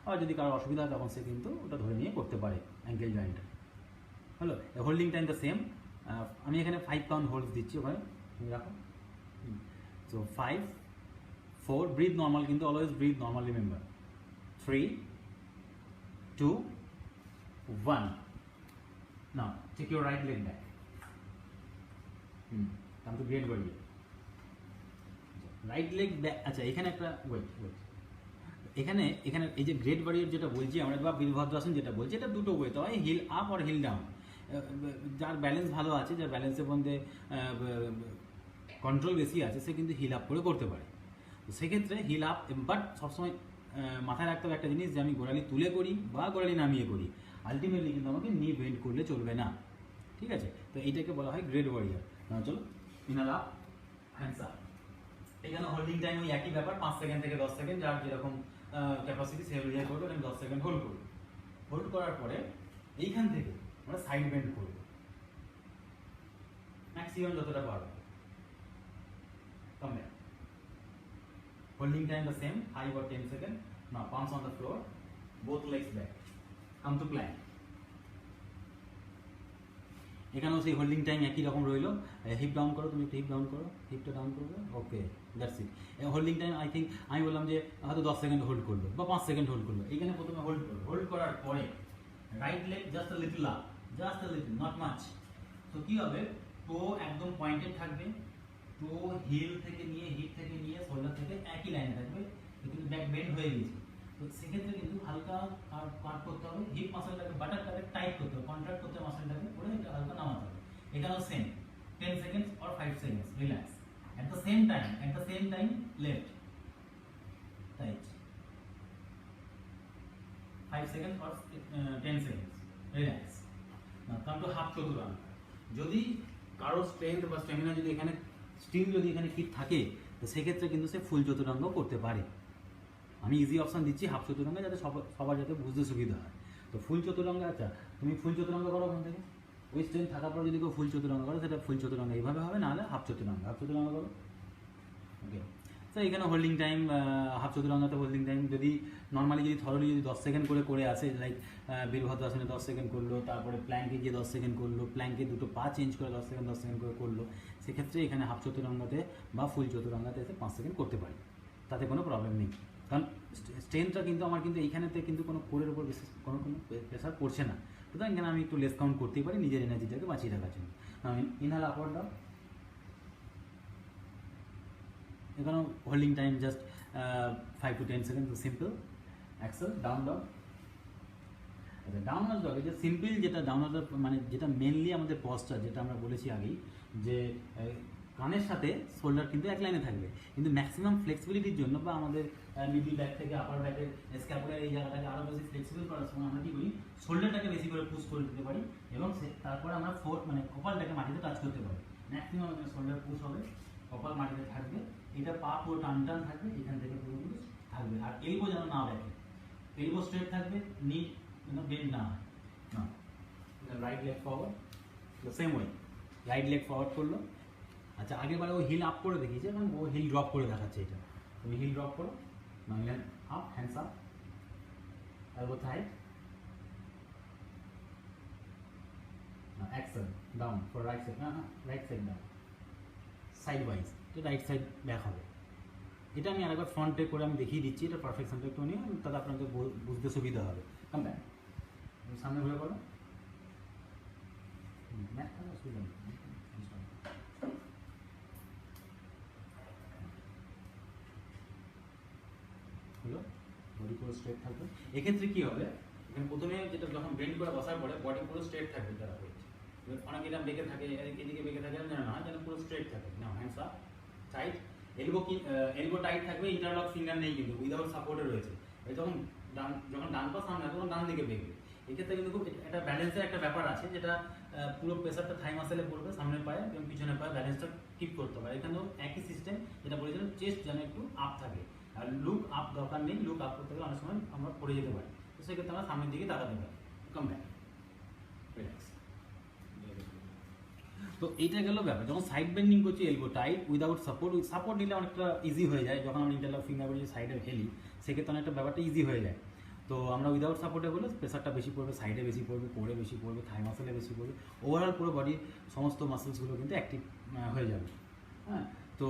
আর যদি কারো অসুবিধা হয় তখন সে কিন্তু ওটা ধরে নিয়ে করতে পারে অ্যাঙ্কেল জয়েন্টটা। হলো, হোল্ডিং টাইম দ্য সেম, আমি এখানে 5 কাউন্ট হোল্ডস দিচ্ছি, ওখানে তুমি রাখো। সো 5 4, ব্রিথ নর্মাল, কিন্তু always breathe normal, remember. 3 2 1, now take your right leg back, come to great body, right leg back. আচ্ছা এখানে একটা ওয়েট, এখানে এই যে গ্রেট বাড়ির যেটা বলছি আমরা, বা বীরভদ্রাসন যেটা বলছি, এটা দুটো ওয়েতে হয়, হিল আপ আর হিল ডাউন। যার ব্যালেন্স ভালো আছে, যার ব্যালেন্সের মধ্যে কন্ট্রোল বেশি আছে, সে কিন্তু হিল আপ করে করতে পারে। তো সেক্ষেত্রে হিল আপ, বাট সবসময় মাথায় রাখতে হবে একটা জিনিস, যে আমি গোড়ালি তুলে করি বা গোড়ালি নামিয়ে করি, আলটিমেটলি কিন্তু আমাকে নি বেন্ড করলে চলবে না, ঠিক আছে? তো এইটাকে বলা হয় গ্রেট ওয়ারিয়ার। না চলো, ইনার আপ, হ্যান্ডস আপ। এখানে হোল্ডিং টাইম ওই একই ব্যাপার, 5 সেকেন্ড থেকে 10 সেকেন্ড, যার যেরকম ক্যাপাসিটি সে অনুযায়ী করবে। আমি 10 সেকেন্ড হোল্ড করব। হোল্ড করার পরে এইখান থেকে আমরা সাইড বেন্ড করব, ম্যাক্সিমাম যতটা পারবো। Come back, holding time the same, 5 or 10 second. Now palms on the floor, both legs back, come to plank। এখানেও সেই হোল্ডিং টাইম একই রকম রইলো। হিপ ডাউন করো, তুমি একটু হিপ ডাউন করো, হিপটা ডাউন করবে, okay, that's it. Holding time I think আমি বললাম যে হয়তো 10 সেকেন্ড হোল্ড করলো বা 5 সেকেন্ড হোল্ড করলো। এইখানে প্রথমে হোল্ড করো, হোল্ড করার পরে right leg just a little up, just a little, not much. তো কী হবে, টো একদম পয়েন্টেড থাকবে, টো হিল থেকে নিয়ে, হিপ থেকে নিয়ে, শোল্ডার থেকে একই লাইনে থাকবে, কিন্তু ব্যাক বেন্ড হয়ে গেছে। তো সেক্ষেত্রে কিন্তু হালকা কাট করতে হবে, হিপ মাসেলটাকে, বাটারটাকে টাইট করতে হবে, কন্ট্রাক্ট করতে হবে মাসেলটাকে, করে এটা হালকা নামাতে হবে। এখানেও same 10 seconds or 5 seconds, relax. at the same time left, tight, 5 seconds or 10 seconds, relax. now come to half Chaturanga. যদি কারো স্ট্রেংথ বা স্ট্যামিনা যদি এখানে স্টিল যদি এখানে ফিট থাকে, তো সেক্ষেত্রে কিন্তু সে ফুল চতুরাঙ্গ করতে পারে। আমি ইজি অপশান দিচ্ছি হাফ চতুরঙ্গ, যাতে সবার যাতে বুঝতে সুবিধা হয়। তো ফুল চতুরঙ্গ, আচ্ছা তুমি ফুল চতুরঙ্গ করো ওখান থেকে, ওই স্ট্রেন্থ থাকার পর যদি কেউ ফুল চতুরঙ্গ করো, সেটা ফুল চতুরঙ্গ এইভাবে হবে, নাহলে হাফ চতুরঙ্গ করো। ওকে, তো এখানে হোল্ডিং টাইম, হাফ চতুরঙ্গতে হোল্ডিং টাইম যদি নর্মালি যদি থরলি যদি 10 সেকেন্ড করে আসে, লাইক বীরভদ্রাসনে 10 সেকেন্ড করলো, তারপরে প্ল্যাঙ্কে গিয়ে 10 সেকেন্ড করলো, প্ল্যাঙ্কে দুটো পা চেঞ্জ করে 10 সেকেন্ড করে করলো, সেক্ষেত্রে এখানে হাফ চতুরঙ্গতে বা ফুল চতুরঙ্গতে এসে 5 সেকেন্ড করতে পারি, তাতে কোনো প্রবলেম নেই। কারণ স্ট্রেন্থটা কিন্তু আমার কিন্তু এইখানেতে কিন্তু কোনো কোরের উপর বিশেষ কোনো প্রেশার পড়ছে না, সুতরাং এখানে আমি একটু লেস কাউন্ট করতেই পারি নিজের এনার্জিটাকে বাঁচিয়ে রাখার জন্য। আমি ইনহাল আপওয়ার্ড দাও, এখানেও holding time just 5 to 10 second, simple. Excel down দাও, আচ্ছা ডাউনওয়ার্ড ডগ, এটা সিম্পল যেটা ডাউনওয়ার্ড মানে যেটা মেনলি আমাদের পশ্চার, যেটা আমরা বলেছি আগেই যে কানের সাথে শোল্ডার কিন্তু এক লাইনে থাকবে, কিন্তু ম্যাক্সিমাম ফ্লেক্সিবিলিটির জন্য বা আমাদের মিডল ব্যাক থেকে আপার ব্যাকের স্ক্যাপুলার এই জায়গাটাকে আরও বেশি ফ্লেক্সিবল করার সময় আমরা কী করি, শোল্ডারটাকে বেশি করে পুশ করে দিতে পারি এবং তারপরে আমরা মানে কপালটাকে মাটিতে টাচ করতে পারি। ম্যাক্সিমাম আমাদের শোল্ডার পুশ হবে, কপাল মাটিতে থাকবে, এটা পা পুরো টান টান থাকবে, এখান থেকে পুরো থাকবে, আর এলবো যেন না দেখে, এলবো স্ট্রেট থাকবে, নি বেন্ড না হয়। না, right leg forward, same way right leg forward করলো। আচ্ছা আগের বারে ও হিল আপ করে দেখিয়েছে, এখন ও হিল ড্রপ করে দেখাচ্ছে। এটা তুমি হিল ড্রপ করো, নইলে up, hands up, elbow tied, exhale down for right side, right side down, side wise, এটা রাইট সাইড ব্যাক হবে। এটা আমি আরেকবার ফ্রন্টে করে আমি দেখিয়ে দিচ্ছি, এটা পারফেকশনটা একটু নিয়ে, তাহলে আপনাদের বুঝতে সুবিধা হবে। কাম ব্যাক, সামনে ঘুরে পড়ো, অসুবিধা নেই, হলো বডি পুরো স্ট্রেট থাকবে। এক্ষেত্রে কী হবে, এখানে প্রথমে যেটা যখন বেন্ড করে বসার পরে বডি পুরো স্ট্রেট থাকবে, তারা হয়েছে অনেক এটা বেঁকে থাকে, এদিকে বেঁকে থাকে, যেন না যেন পুরো স্ট্রেট থাকে। না, hands up, tight, elbow tight থাকবে, ইন্টারলক ফিঙ্গার নেই কিন্তু, উইদাউট সাপোর্টে রয়েছে। যখন ডান পা সামনে তখন ডান দিকে বেঁকবে। এক্ষেত্রে কিন্তু খুব একটা ব্যালেন্সের একটা ব্যাপার আছে, যেটা পুরো প্রেসারটা থাই মাসেলে পড়বে, সামনের পায়ে এবং পিছনের পায়ে ব্যালেন্সটা কিপ করতে পারে। এখানেও একই সিস্টেম, যেটা বলেছিলাম চেস্ট যেন একটু আপ থাকে, আর লুক আপ দরকার নেই, লুক আপ করতে গেলে অনেক সময় আমরা পড়ে যেতে পারি, তো সেক্ষেত্রে আমরা সামনের দিকে তাকাতে পারি। Come back, relax. তো এইটা গেল ব্যাপার। যখন সাইড বেন্ডিং করছি এলবো টাইট উইদাউট সাপোর্ট নিলে অনেকটা ইজি হয়ে যায়। যখন আমরা ইন্টারলক ফিঙ্গার করে সাইডে ফেলি, সেক্ষেত্রে অনেকটা ব্যাপারটা ইজি হয়ে যায়। তো আমরা উইদাউট সাপোর্টে হলে প্রেসারটা বেশি পড়বে, সাইডে বেশি পড়বে, কোরে বেশি পড়বে, থাই মাসেলে বেশি পড়বে, ওভারঅল পুরো বডির সমস্ত মাসেলসগুলো কিন্তু অ্যাক্টিভ হয়ে যাবে। হ্যাঁ, তো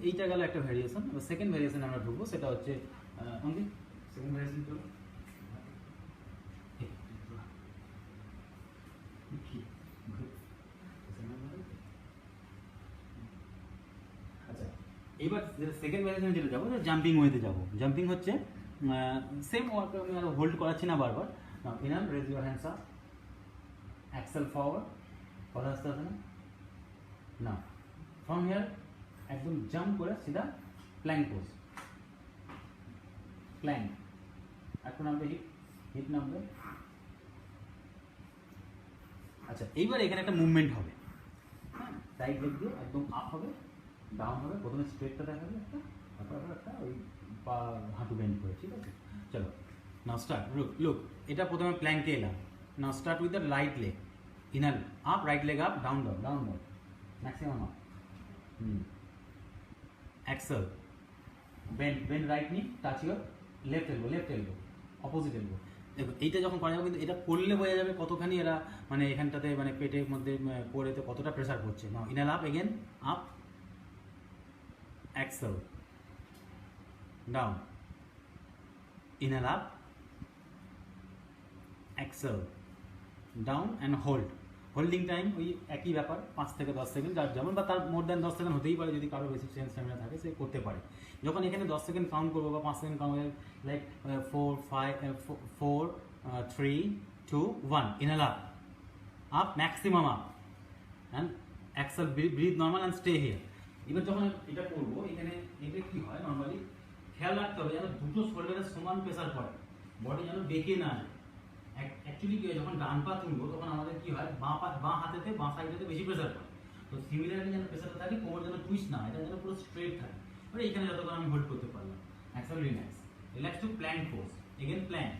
এইটা গেল একটা ভ্যারিয়েশন। সেকেন্ড ভ্যারিয়েশন আমরা ঢুকবো, সেটা হচ্ছে সেকেন্ড ভ্যারিয়েশন চলো। আচ্ছা, এবার সেকেন্ড ভ্যারিয়েশনে যেটা যাবো, জাম্পিং ওয়েতে যাবো। জাম্পিং হচ্ছে সেম ওয়ার্ক, আমি আর হোল্ড করাচ্ছি না বারবার। Inhale raise your hands up, exhale forward, কথা আসতে হবে না, ফ্রম হিয়ার একদম জাম্প করে সিধা প্ল্যাঙ্ক পোজ, প্ল্যাঙ্ক, এখন নামবে হিপ নামবে। আচ্ছা, এইবার এখানে একটা মুভমেন্ট হবে, হ্যাঁ, সাইড লেগ দিয়ে একদম আপ হবে, ডাউন হবে, প্রথমে স্ট্রেটটা দেখাবে একটা, তারপর একটা ওই পা হাঁটু বেন্ড করে, ঠিক আছে? চলো নাও স্টার্ট। লুক, এটা প্রথমে প্ল্যাঙ্কে এলাম। Now start with the right leg, inhale up, right leg up, down down, down down, maximum up, exhale, bend right knee, touch your left elbow, opposite elbow. দেখো এইটা যখন করা যাবে, কিন্তু এটা করলে বোঝা যাবে কতখানি এরা মানে এখানটাতে মানে পেটের মধ্যে পড়েতে কতটা প্রেসার পড়ছে। Now inhale up, again up, exhale, down, inhale up, exhale, down and holding time ওই একই ব্যাপার, 5 থেকে 10 সেকেন্ড, যার যেমন, বা তার মোর দ্যান 10 সেকেন্ড হতেই পারে, যদি কারো বেশি স্ট্যামিনা থাকে সে করতে পারে। যখন এখানে 10 সেকেন্ড কাউন্ট করবো বা 5 সেকেন্ড count, like 4 5 4 3 2 1, inhale up, maximum up, and exhale, breathe normal and stay here. এবার যখন এটা করবো, এখানে এটা কি হয়, নর্মালি খেয়াল রাখতে হবে যেন দুটো শোল্ডারের সমান প্রেসার পড়ে, বডি যেন বেঁকে না যায়। অ্যাকচুয়ালি কি হয়, যখন ডান পা তুলবো তখন আমাদের কি হয়, বাঁ হাতেতে, বাঁ সাইডেতে বেশি প্রেসার পড়ে। তো সিমিলারলি যেন প্রেসারটা থাকে, কোমর যেন টুইস্ট না হয়, এটা যেন পুরো স্ট্রেট থাকে। এবার এইখানে যতক্ষণ আমি হোল্ড করতে পারলাম, exhale, relax to plank pose, again plank,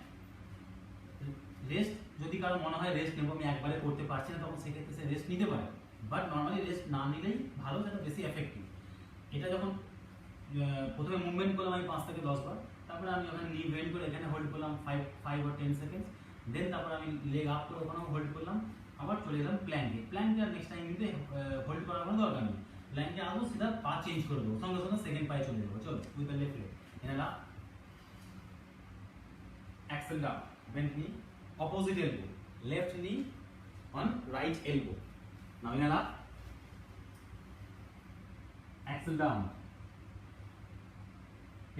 rest. যদি কারো মনে হয় রেস্ট নেবো, আমি একবারে করতে পারছি না, তখন সেক্ষেত্রে সে রেস্ট নিতে পারে, বাট নর্মালি রেস্ট না নিলেই ভালো, সেটা বেশি এফেক্টিভ। এটা যখন প্রথমে মুভমেন্ট করলাম আমি 5 থেকে 10 বার, তারপরে আমি ওখানে নি বেন্ড করে এখানে হোল্ড করলাম 5 or 10 সেকেন্ডস, দেন তারপর আমি লেগ আপ করে ওখানেও হোল্ড করলাম, আবার চলে গেলাম প্ল্যাঙ্কে। আর নেক্সট টাইম কিন্তু হোল্ড করার কোনো দরকার নেই, প্ল্যাঙ্কে আসবো, সিধা পা চেঞ্জ করে দেবো, সঙ্গে সঙ্গে সেকেন্ড পায়ে চলে যাবো। চলো with the left leg, inhale up, exhale down, bend knee, opposite elbow, left knee on right elbow, now inhale up, exhale down,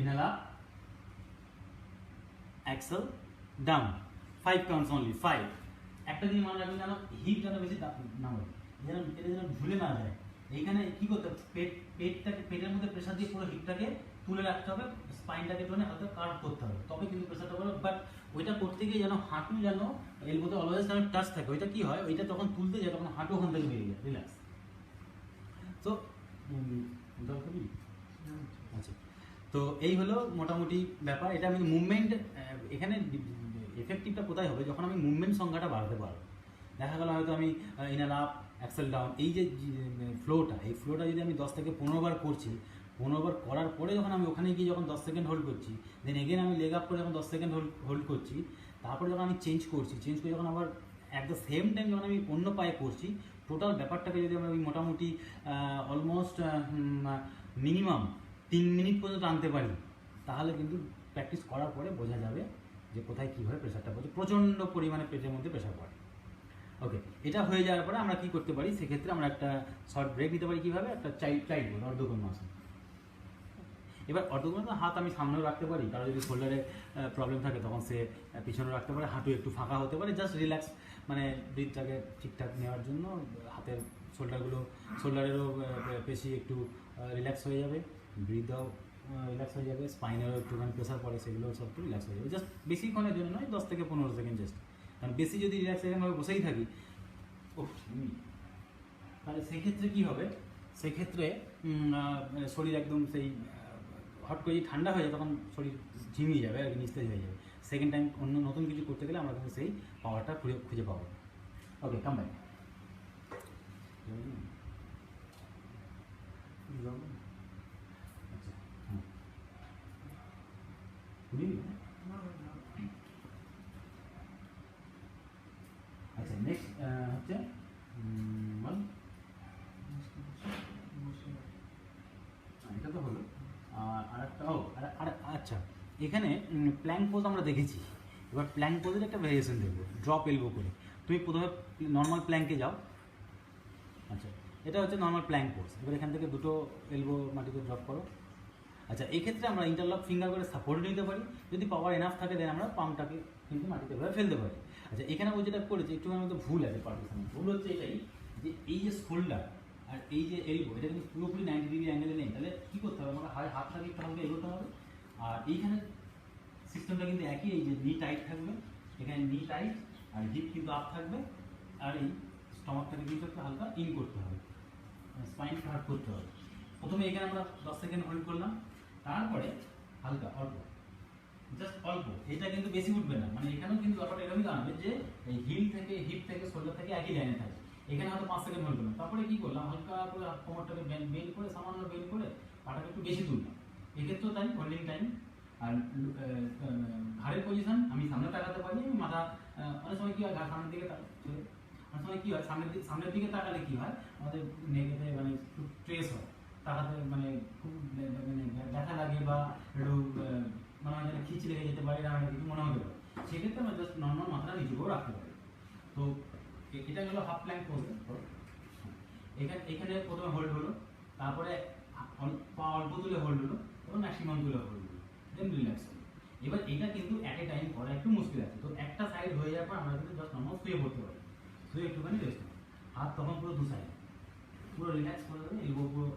inhale up, exhale down. 5 counts only 5। একটা জিনিস মনে রাখবেন, যেন হিপ যেন বেশি না হয়, যেন এটা যেন ঝুলে না যায়। এইখানে কি করতে হবে, পেটটাকে, পেটের মধ্যে প্রেশার দিয়ে পুরো হিপটাকে তুলে রাখতে হবে, স্পাইনটাকে টোনে হালকা কার্ভ করতে হবে, তবে কিন্তু প্রেশারটা পড়বে। বাট ওইটা করতে গিয়ে যেন হাঁটু যেন এলবোতে অলওয়েজ যেন টাচ থাকে। ওইটা কি হয়, ওইটা তখন তুলতে যায় তখন হাঁটু ওখান থেকে বেরিয়ে যায়। রিল্যাক্স। তো আচ্ছা, তো এই হলো মোটামুটি ব্যাপার। এটা আমি মুভমেন্ট, এখানে এফেক্টিভটা কোথায় হবে, যখন আমি মুভমেন্ট সংখ্যাটা বাড়াতে পারবো। দেখা গেল হয়তো আমি ইনার আপ, অ্যাক্সেল ডাউন, এই যে ফ্লোটা, এই ফ্লোটা যদি আমি 10 থেকে 15 বার করছি, 15 বার করার পরে যখন আমি ওখানে গিয়ে যখন 10 সেকেন্ড হোল্ড করছি, দেন এগেন আমি লেগ আপ করে যখন 10 সেকেন্ড হোল্ড করছি, তারপরে যখন আমি চেঞ্জ করছি, চেঞ্জ করে যখন আবার অ্যাট দ্য সেম টাইম যখন আমি অন্য পায়ে করছি, টোটাল ব্যাপারটাকে যদি আমি মোটামুটি অলমোস্ট মিনিমাম 3 মিনিট পর্যন্ত আনতে পারি, তাহলে কিন্তু প্র্যাকটিস করার পরে বোঝা যাবে যে কোথায় কীভাবে প্রেশারটা পড়ছে। প্রচণ্ড পরিমাণে পেটের মধ্যে প্রেশার পড়ে। ওকে, এটা হয়ে যাওয়ার পরে আমরা কী করতে পারি, সেক্ষেত্রে আমরা একটা শর্ট ব্রেক নিতে পারি। কীভাবে, একটা চাইল্ড পোজ, অর্ধকর্মাসন। এবার অর্ধকর্মাসন হাত আমি সামনেও রাখতে পারি, কারো যদি শোল্ডারে প্রবলেম থাকে তখন সে পিছনেও রাখতে পারে, হাঁটু একটু ফাঁকা হতে পারে, জাস্ট রিল্যাক্স, মানে ব্রিথটাকে ঠিকঠাক নেওয়ার জন্য হাতের শোল্ডারেরও পেশি একটু রিল্যাক্স হয়ে যাবে, ব্রিথটাও রিল্যাক্স হয়ে যাবে, স্পাইনেরও একটুখানি প্রেশার পড়ে, সেগুলো সব একটু রিল্যাক্স হয়ে যাবে। জাস্ট বেশিক্ষণের জন্য নয়, 10 থেকে 15 সেকেন্ড জাস্ট। কারণ বেশি যদি রিল্যাক্সেশনভাবে বসেই থাকি, তাহলে সেক্ষেত্রে কী হবে, সেক্ষেত্রে শরীর একদম সেই হট করে যদি ঠান্ডা হয়ে যায় তখন শরীর ঝিমিয়ে যাবে আর কি, নিস্তেজ হয়ে যাবে। সেকেন্ড টাইম অন্য নতুন কিছু করতে গেলে আমরা কিন্তু সেই পাওয়ারটা খুঁজে পাবো। ওকে, কাম ব্যাক। আচ্ছা, হ্যাঁ, আচ্ছা, নেক্সট হচ্ছে এটা তো হলো। আর একটা আচ্ছা, এখানে প্ল্যাঙ্ক পোজ আমরা দেখেছি। এবার প্ল্যাঙ্ক পোজের একটা ভেরিয়েশন দেখবো, ড্রপ এলবো করে। তুমি প্রথমে নর্মাল প্ল্যাঙ্কে যাও। আচ্ছা, এটা হচ্ছে নর্মাল প্ল্যাঙ্ক পোজ। এবার এখান থেকে দুটো এলবো মাটিতে ড্রপ করো। আচ্ছা, এক্ষেত্রে আমরা ইন্টারলক ফিঙ্গার করে সাপোর্ট নিতে পারি। যদি পাওয়ার এনাফ থাকে দেন আমরা পাম্পটাকে কিন্তু মাটিতে এভাবে ফেলতে পারি। আচ্ছা, এখানে ও যেটা করেছে একটুখানি মধ্যে ভুল আছে, পার্টিশনে ভুল হচ্ছে এটাই যে এই যে শোল্ডার আর এই যে এলবো, এটা কিন্তু পুরোপুরি 90 ডিগ্রি অ্যাঙ্গেলে নেই। তাহলে কী করতে হবে, আমাকে হাতটাকে একটু হালকা এগোতে হবে। আর এইখানে সিস্টেমটা কিন্তু একই, এই যে নি টাইট থাকবে, এখানে নি টাইট, আর হিপ কিন্তু আপ থাকবে, আর এই স্টমাকটাকে কিন্তু একটু হালকা ইন করতে হবে, স্পাইন হার্ড করতে হবে। প্রথমে এখানে আমরা 10 সেকেন্ড হোল্ড করলাম, তারপরে হালকা অল্প, জাস্ট অল্প, এটা কিন্তু বেশি উঠবে না। মানে এখানেও কিন্তু ব্যাপারটা এরকমই দাঁড়াবে যে এই হিপ থেকে শোল্ডার থেকে একই লাইনে থাকে। এখানে হয়তো 5 সেকেন্ড হোল্ড করলাম, তারপরে কি করলাম, হালকা করে কোমরটাকে বেন্ড করে, সামান্য বেন্ড করে পাটাকে একটু বেশি তুললাম। এক্ষেত্রেও তাই, হোল্ডিং টাইম। আর ঘাড়ের পজিশন আমি সামনে তাকাতে পারি, আমি মাথা অনেক সময় কী হয়, ঘাড় সামনের দিকে অনেক সময় কী হয়, সামনের দিকে তাকালে কী হয়, আমাদের নেকেতে মানে একটু স্ট্রেস হয়, তাকাতে মানে খুব মানে ব্যথা লাগে, বা একটু মনে হয় যেন খিচ লেগে যেতে পারে, এরকম কিছু মনে হতে পারে। সেক্ষেত্রে আমরা জাস্ট নর্মাল মাথাটা নিচু করেও রাখতে পারি। তো এটা গেলো হাফ প্ল্যাঙ্ক পোজ। এখানে প্রথমে হোল্ড হলো, তারপরে পা অল্প তুলে হোল্ড হলো, এবং ম্যাক্সিমাম তুলে হোল্ড হলো, দেন রিল্যাক্স হলো। এবার এটা কিন্তু অ্যাট এ টাইম করা একটু মুশকিল আছে। তো একটা সাইড হয়ে যাওয়ার পর আমরা কিন্তু জাস্ট নর্মাল শুয়ে পড়তে পারি, শুয়ে একটুখানি রেস্ট হবে। হাত তখন পুরো দু সাইড পুরো রিল্যাক্স করে দেবে, এলবো পুরো।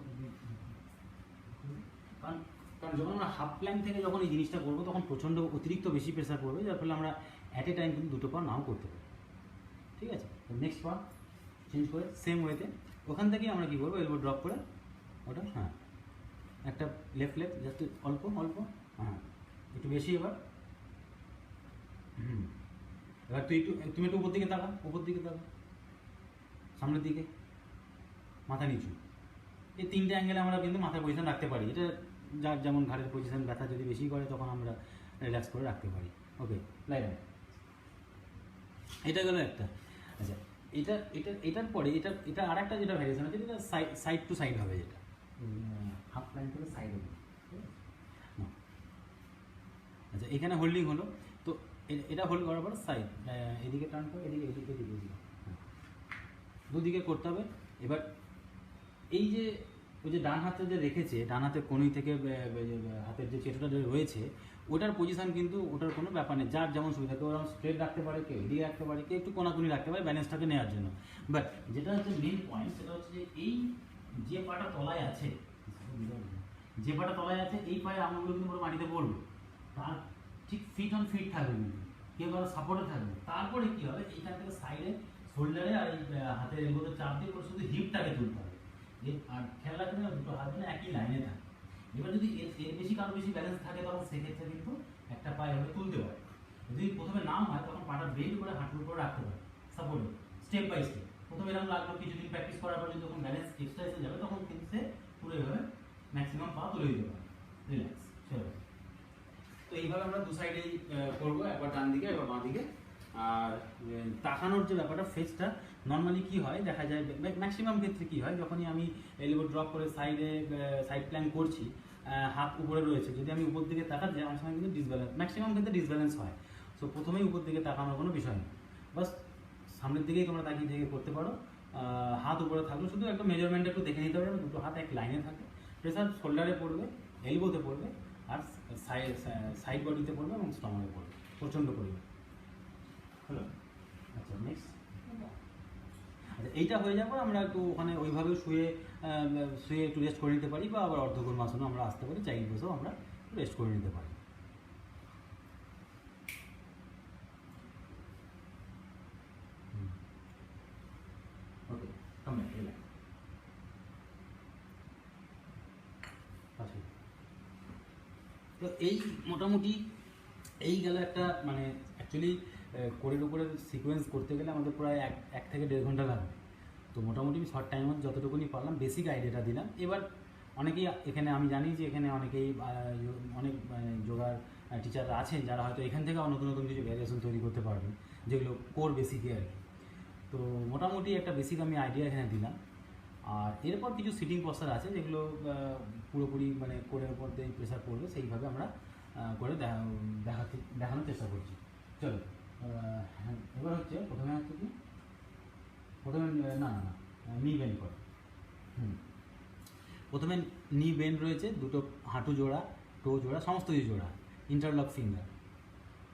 কারণ যখন আমরা হাফ প্ল্যাঙ্ক থেকে যখন এই জিনিসটা করবো তখন প্রচণ্ড অতিরিক্ত বেশি প্রেশার পড়বে, যার ফলে আমরা অ্যাট এ টাইম কিন্তু দুটো পা নাও করতে পারি। ঠিক আছে, নেক্সট পা চেঞ্জ করে সেম ওয়েতে ওখান থেকেই আমরা কী করবো, এলবো ড্রপ করে ওটা, হ্যাঁ, একটা লেফট জাস্ট অল্প, হ্যাঁ, একটু বেশি। এবার এবার তুমি একটু উপর দিকে তাকা, সামনের দিকে, মাথা নিচু। এই 3টে অ্যাঙ্গেলে আমরা কিন্তু মাথার পজিশন রাখতে পারি। এটা যার যেমন ঘাড়ের পজিশন, ব্যথা যদি বেশি করে তখন আমরা রিল্যাক্স করে রাখতে পারি। ওকে, লাইন। এটা গেল একটা। আচ্ছা, এটার পরে এটা আর একটা যেটা ভ্যারিয়েশন আছে, যেটা সাইড টু সাইড হবে, যেটা হাফ প্ল্যাঙ্ক থেকে সাইড হবে। আচ্ছা, এখানে হোল্ডিং হলো, তো এটা হোল্ড করার পর সাইড, এদিকে টার্ন করে, এদিকে দুদিকে করতে হবে। এবার এই যে ওই যে ডান হাতে যে রেখেছে, ডান হাতে কনুই থেকে হাতের যে চেটোটা যে রয়েছে, ওটার পজিশন কিন্তু ওটার কোনো ব্যাপার নেই, যার যেমন সুবিধা, কেউ ওরকম স্ট্রেট রাখতে পারে, কেউ এদিকে রাখতে পারে, কেউ একটু কোনাকুনি রাখতে পারে ব্যালেন্সটাকে নেওয়ার জন্য। বাট যেটা হচ্ছে মেন পয়েন্ট, সেটা হচ্ছে যে এই যে পাটা তলায় আছে, যে পাটা তলায় আছে, এই পায়ে আঙুলগুলো কিন্তু পুরো মাটিতে পড়বে, তার ঠিক ফিট অন ফিট থাকবে, কিন্তু কেউ কারো সাপোর্টে থাকবে। তারপরে কী হবে, এইখান থেকে সাইডে শোল্ডারে আর এই হাতের এলবোতে চাপ দিয়ে করে শুধু হিপটাকে তুলতে হবে। আর খেয়াল রাখবেন দুটো হাত যেন একই লাইনে থাকে। এবার যদি এর বেশি কারো বেশি ব্যালেন্স থাকে, তখন সেক্ষেত্রে কিন্তু একটা পায়ে এভাবে তুলতে পারে। যদি প্রথমে নাম হয়, তখন পাটা বেন্ড করে হাঁটুর উপরে রাখতে পারে সাপোর্টে, স্টেপ বাই স্টেপ। প্রথমে এরকম লাগলো, কিছুদিন প্র্যাকটিস করার পরে যখন ব্যালেন্স এক্সট্রা এসে যাবে, তখন কিন্তু সে পুরো এভাবে ম্যাক্সিমাম পা তুলে দিতে পারে, রিল্যাক্স। চলো, তো এইভাবে আমরা দু সাইডেই করবো, একবার ডান দিকে একবার বাঁ দিকে। আর তাকানোর যে ব্যাপারটা, ফেসটা নর্মালি কি হয় দেখা যায়, ম্যাক্সিমাম ক্ষেত্রে কি হয়, যখনই আমি এলবো ড্রপ করে সাইড প্ল্যান করছি, হাত উপরে রয়েছে, যদি আমি উপর দিকে তাকাতে যাই, আমার সময় কিন্তু ডিসব্যালেন্স, ম্যাক্সিমাম ক্ষেত্রে ডিসব্যালেন্স হয়। সো প্রথমেই উপর দিকে তাকানোর কোনো বিষয় নেই, বাস সামনের দিকেই তোমরা তাকিয়ে থেকে করতে পারো। হাত উপরে থাকলে শুধু একটা মেজারমেন্ট একটু দেখে নিতে হবে, দুটো হাত এক লাইনে থাকে, প্রেসার শোল্ডারে পড়বে, এলবোতে পড়বে, আর সাইড বডিতে পড়বে এবং স্টমাকে পড়বে প্রচণ্ড পরিমাণ। হ্যালো, আচ্ছা নেক্সট। আচ্ছা, এইটা হয়ে যাওয়ার পর আমরা একটু ওখানে ওইভাবে শুয়ে একটু রেস্ট করে নিতে পারি, বা আবার অর্ধকর্মাসনে আমরা আসতে পারি, চাইল্ড বসেও আমরা রেস্ট করে নিতে পারি। ওকে, তো এই মোটামুটি এই গেল একটা, মানে অ্যাকচুয়ালি কোরের উপরে সিকোয়েন্স করতে গেলে আমাদের প্রায় এক থেকে 1.5 ঘন্টা লাগবে। তো মোটামুটি আমি শর্ট টাইমের যতটুকুনি পারলাম বেসিক আইডিয়াটা দিলাম। এবার অনেকেই এখানে, আমি জানি যে এখানে অনেকেই অনেক যোগার টিচাররা আছেন যারা হয়তো এখান থেকে নতুন নতুন কিছু ভ্যারিয়েশন তৈরি করতে পারবেন, যেগুলো কোর বেসিকে আর কি। তো মোটামুটি একটা বেসিক আমি আইডিয়া এখানে দিলাম। আর এরপর কিছু সিটিং পস্চার আছে যেগুলো পুরোপুরি মানে কোরের উপর দিয়ে প্রেশার পড়বে, সেইভাবে আমরা করে দেখানোর চেষ্টা করছি। চলো, এবার হচ্ছে প্রথমে হচ্ছে কি, প্রথমে না নি বেন্ড করো। প্রথমে নি বেন্ড রয়েছে, দুটো হাঁটু জোড়া, টো জোড়া, সমস্ত কিছু জোড়া, interlock finger.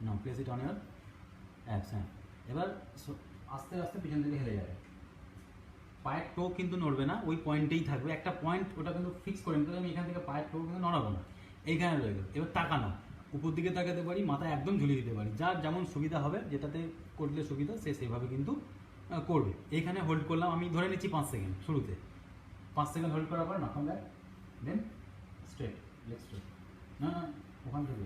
Now place it on year apps. হ্যাঁ, এবার আস্তে আস্তে পিছন দিকে হেলে যাবে, পায়ের টো কিন্তু নড়বে না, ওই পয়েন্টেই থাকবে, একটা পয়েন্ট ওটা কিন্তু ফিক্স করে নিতে হবে। আমি এখান থেকে পায়ের টো কিন্তু নড়াবো না, এইখানে রয়ে গেল। এবার তাকানো, উপর দিকে তাকাতে পারি, মাথা একদম ঝুলিয়ে দিতে পারি, যার যেমন সুবিধা হবে, যেটাতে করলে সুবিধা সে সেভাবে কিন্তু করবে। এইখানে হোল্ড করলাম, আমি ধরে নিচ্ছি 5 সেকেন্ড, শুরুতে 5 সেকেন্ড হোল্ড করার পর মাথা ব্যাক, দেন স্ট্রেট, লেগ স্ট্রেট, না ওখান থেকে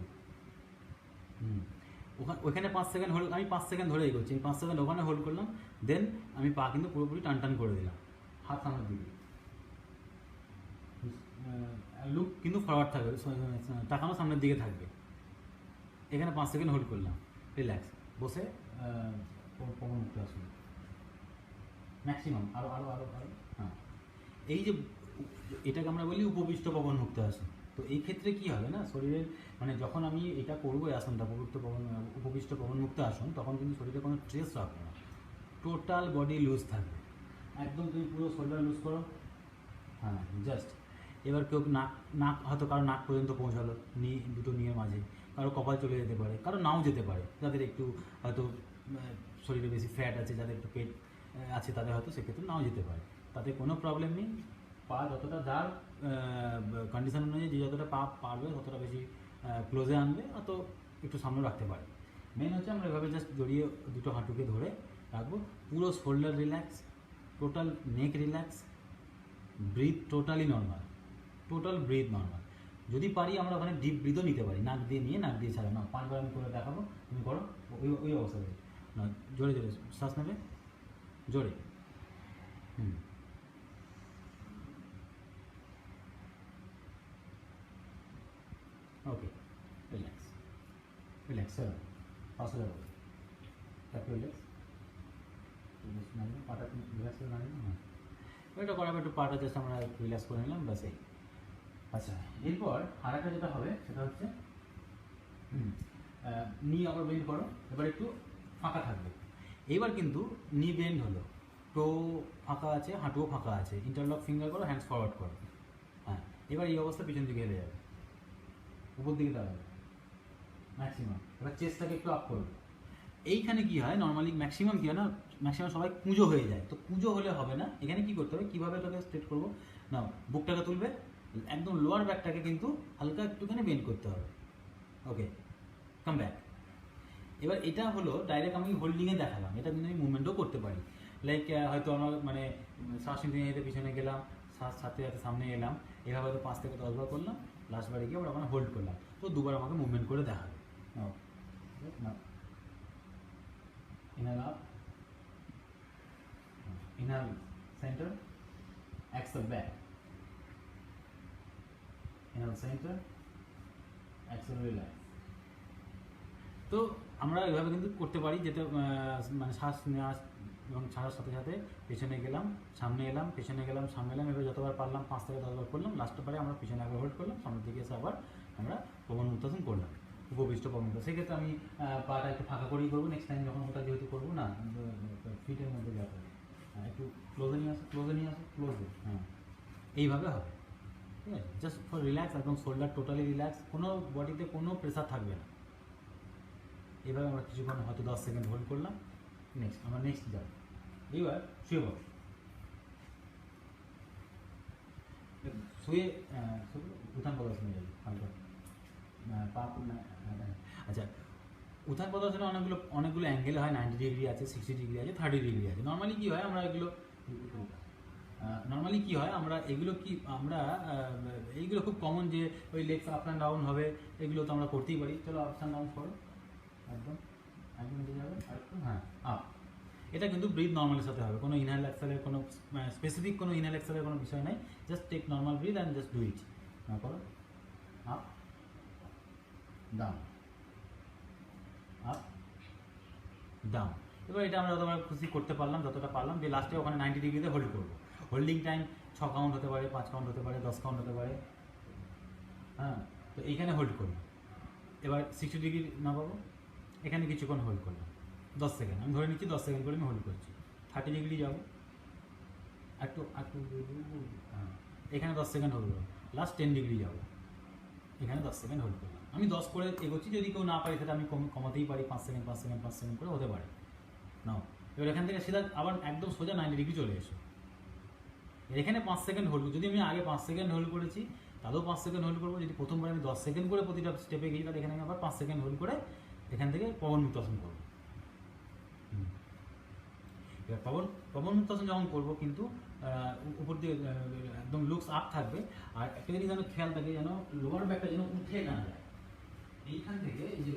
ওখানে 5 সেকেন্ড হোল্ড, আমি 5 সেকেন্ড ধরে এগোচ্ছি, আমি 5 সেকেন্ড ওখানে হোল্ড করলাম, দেন আমি পা কিন্তু পুরোপুরি টান করে দিলাম, হাত সামনের দিকে, লুক কিন্তু ফরওয়ার্ড থাকবে, তাকানো সামনের দিকে থাকবে। এখানে 5 সেকেন্ড হোল্ড করলাম, রিল্যাক্স, বসে পবন মুক্ত আসুন ম্যাক্সিমাম, আরও আরও আরও আরও। হ্যাঁ, এই যে এটাকে আমরা বলি উপবিষ্ট পবন মুক্ত আসুন। তো এই ক্ষেত্রে কী হবে না, শরীরের মানে যখন আমি এটা করবো, এই আসনটা উপবিষ্ট পবন মুক্ত আসন, তখন কিন্তু শরীরে কোনো স্ট্রেস রাখবে না, টোটাল বডি লুজ থাকবে একদম। তুমি পুরো শোল্ডার লুজ করো, হ্যাঁ জাস্ট। এবার কেউ নাক হয়তো কারো নাক পর্যন্ত পৌঁছালো, দুটো নিয়ের মাঝে, কারো কপাল চলে যেতে পারে, কারো নাও যেতে পারে, যাদের একটু হয়তো শরীরে বেশি ফ্যাট আছে, যাদের একটু পেট আছে, তাদের হয়তো সেক্ষেত্রে নাও যেতে পারে, তাতে কোনো প্রবলেম নেই। পা যতটা, যার কন্ডিশন অনুযায়ী যে যতটা পা পারবে ততটা বেশি ক্লোজে আনবে, অত একটু সামনে রাখতে পারে। মেন হচ্ছে আমরা এভাবে জাস্ট জড়িয়ে দুটো হাঁটুকে ধরে রাখবো, পুরো shoulder relax, total neck relax, breath totally normal, total breath normal. যদি পারি আমরা ওখানে ডিপ ব্রিথও নিতে পারি, নাক দিয়ে নিয়ে নাক দিয়ে ছাড়া। না, 5 বার আমি করে দেখাবো, তুমি করো ওই অবস্থাতে। না, জোরে জোরে শ্বাস নেবে, জোরে। ওকে, রিল্যাক্স রিল্যাক্স, স্যার আসলে তাকে রিল্যাক্স, পাটা রিল্যাক্স করে নাড়ি না, এটা করার একটু পাটা জাস্ট আমরা রিল্যাক্স করে নিলাম, ব্যাস এই। আচ্ছা, এরপর আর একটা যেটা হবে সেটা হচ্ছে নি আবার বেন্ড করো, এবার একটু ফাঁকা থাকবে। এইবার কিন্তু নি বেন্ড হলো, টো ফাঁকা আছে, হাঁটুও ফাঁকা আছে, ইন্টারলক ফিঙ্গার করো, হ্যান্ডস ফরওয়ার্ড করো, এবার এই অবস্থা পিছন দিকে হেলে যাবে, উপর দিকে দাঁড়াবে ম্যাক্সিমাম। এবার চেস্টটাকে একটু আপ করবে। এইখানে কি হয় নর্মালি ম্যাক্সিমাম কি হয় না, ম্যাক্সিমাম সবাই কুঁজো হয়ে যায়। তো কুঁজো হলে হবে না, এখানে কি করতে হবে, কীভাবে এটাকে স্ট্রেট করবো না, বুকটাকে তুলবে, একদম লোয়ার ব্যাকটাকে কিন্তু হালকা একটুখানি বেন্ড করতে হবে। ওকে, কাম ব্যাক। এবার এটা হলো ডাইরেক্ট আমি হোল্ডিংয়ে দেখালাম, এটা কিন্তু আমি মুভমেন্টও করতে পারি। লাইক হয়তো আমার মানে শ্বাস নিতে নিতে পিছনে গেলাম, শ্বাস সাথে সাথে সামনে এলাম, এভাবে হয়তো 5 থেকে 10 বার করলাম, লাস্ট বারে গিয়ে আমরা হোল্ড করলাম। তো দুবার আমাকে মুভমেন্ট করে দেখাবে। না, inhale up, inhale center, exhale back, inhale center, exhale relax। তো আমরা এভাবে কিন্তু করতে পারি, যেটা মানে শ্বাস নেওয়া এবং ছাড়ার সাথে সাথে পেছনে গেলাম, সামনে এলাম, পেছনে গেলাম, সামনে এলাম, এবার যতবার পারলাম 5 থেকে 10 বার করলাম, লাস্টের পারে আমরা পিছনে আগে হোল্ড করলাম, সামনের দিকে এসে আবার আমরা পবন মুক্তাসন করলাম, উপবিষ্ট পবন মুক্তাসন। সেক্ষেত্রে আমি পাটা একটু ফাঁকা করেই করবো, নেক্সট টাইম যখন ওটা যেহেতু করবো না ফিটের মধ্যে যাতে একটু ক্লোজে নিয়ে আসো, ক্লোজে নিয়ে আসো, ক্লোজে, হ্যাঁ এইভাবে হবে, ঠিক আছে। জাস্ট ফর রিল্যাক্স, একদম শোল্ডার টোটালি রিল্যাক্স, কোনো বডিতে কোনো প্রেশার থাকবে না। এভাবে আমরা কিছুক্ষণ হয়তো 10 সেকেন্ড হোল্ড করলাম, আমরা নেক্সট যাব। এবার শুয়ে বল, শুয়ে উত্থান পদাসনে যাবে হালকা পা। আচ্ছা, উত্থান পদাসনে অনেকগুলো অ্যাঙ্গেল হয়, 90 ডিগ্রি আছে, 60 ডিগ্রি আছে, 30 ডিগ্রি আছে। নর্মালি কী হয় আমরা এগুলো এইগুলো খুব কমন, যে ওই লেগস আপ অ্যান্ড ডাউন হবে, এগুলো তো আমরা করতেই পারি। চলো আপ অ্যান্ড ডাউন করো, একদম একদম উঠে যাবে আরেকটু, হ্যাঁ আপ। এটা কিন্তু ব্রিথ নর্মালের সাথে হবে, কোনো ইনহেল এক্সেলের কোনো স্পেসিফিক কোনো ইনহেল এক্সেলের কোনো বিষয় নাই, just take normal breath and just do it. না করো, আপ ডাউন, আপ ডাউন। এবার এটা আমরা যতবার খুশি করতে পারলাম, যতটা পারলাম, যে লাস্টে ওখানে 90 ডিগ্রিতে হোল্ড করবো। হোল্ডিং টাইম 6 কাউন্ট হতে পারে, 5 কাউন্ট হতে পারে, 10 কাউন্ট হতে পারে, হ্যাঁ। তো এইখানে হোল্ড করবো। এবার 60 ডিগ্রি না পাবো, এখানে কিছুক্ষণ হোল্ড করলাম 10 সেকেন্ড, আমি ধরে নিচ্ছি 10 সেকেন্ড করে আমি হোল্ড করছি। 30 ডিগ্রি যাবো, একটু হ্যাঁ, এখানে 10 সেকেন্ড হোল্ড করলাম। লাস্ট 10 ডিগ্রি যাবো, এখানে 10 সেকেন্ড হোল্ড করলাম। আমি 10 করে এগোচ্ছি, যদি কেউ না পারি সেটা আমি কমাতেই পারি, 5 সেকেন্ড 5 সেকেন্ড 5 সেকেন্ড করে হতে পারে। নাও, এবার এখান থেকে সেটা আবার একদম সোজা 90 ডিগ্রি চলে এসো। এখানে 5 সেকেন্ড হোল্ড, যদি আমি আগে 5 সেকেন্ড হোল্ড করেছি তাহলেও 5 সেকেন্ড হোল্ড করবো। যদি প্রথমবার আমি 10 সেকেন্ড করে প্রতিটা স্টেপে গিয়ে, তাহলে এখানে আমি আবার 5 সেকেন্ড হোল্ড করে এখান থেকে পবন মুক্তাসন করবো। এবার পবন মুক্তাসন যখন করবো, কিন্তু উপর দিয়ে একদম লুকস আপ থাকবে। আর একটা জিনিস যেন খেয়াল থাকে, যেন লোয়ার ব্যাকটা যেন উঠে না যায়। এইখান থেকে এই যে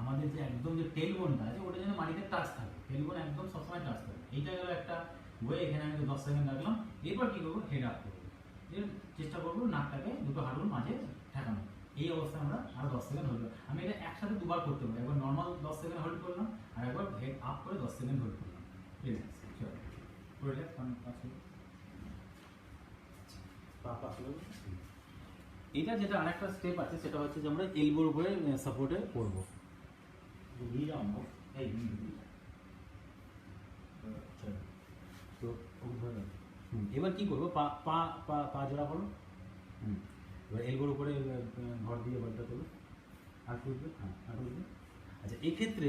আমাদের যে একদম যে টেল বোনটা আছে, ওটা যেন মাটিতে টাচ থাকে, টেল বোন একদম সবসময় টাচ থাকে। এইটা গেল একটা ওয়ে। এখানে আমি 10 সেকেন্ড রাখলাম। এরপর কী করবো, হেড আপ করবো, এর চেষ্টা করবো নাকটাকে দুটো হাঁটুর মাঝে ঠেকানো। এই অবস্থায় আমরা আরও 10 সেকেন্ড হোল্ড করবো। আমি এটা একসাথে দুবার করতে পারি, একবার নর্মাল 10 সেকেন্ড হোল্ড করলাম, আর একবার হেড আপ করে 10 সেকেন্ড হোল্ড করলাম। রিল্যাক্স, চলো পুরো রিল্যাক্স, এটা যেটা আরেকটা স্টেপ আছে, সেটা হচ্ছে যে আমরা এলবোর উপরে সাপোর্টে করবো। তো এবার কি করবো, পা পা পা পা জোড়া করো, এবার এলবোর উপরে ভর দিয়ে বলটা করো, আর করবে, হ্যাঁ আর করবে। আচ্ছা, এক্ষেত্রে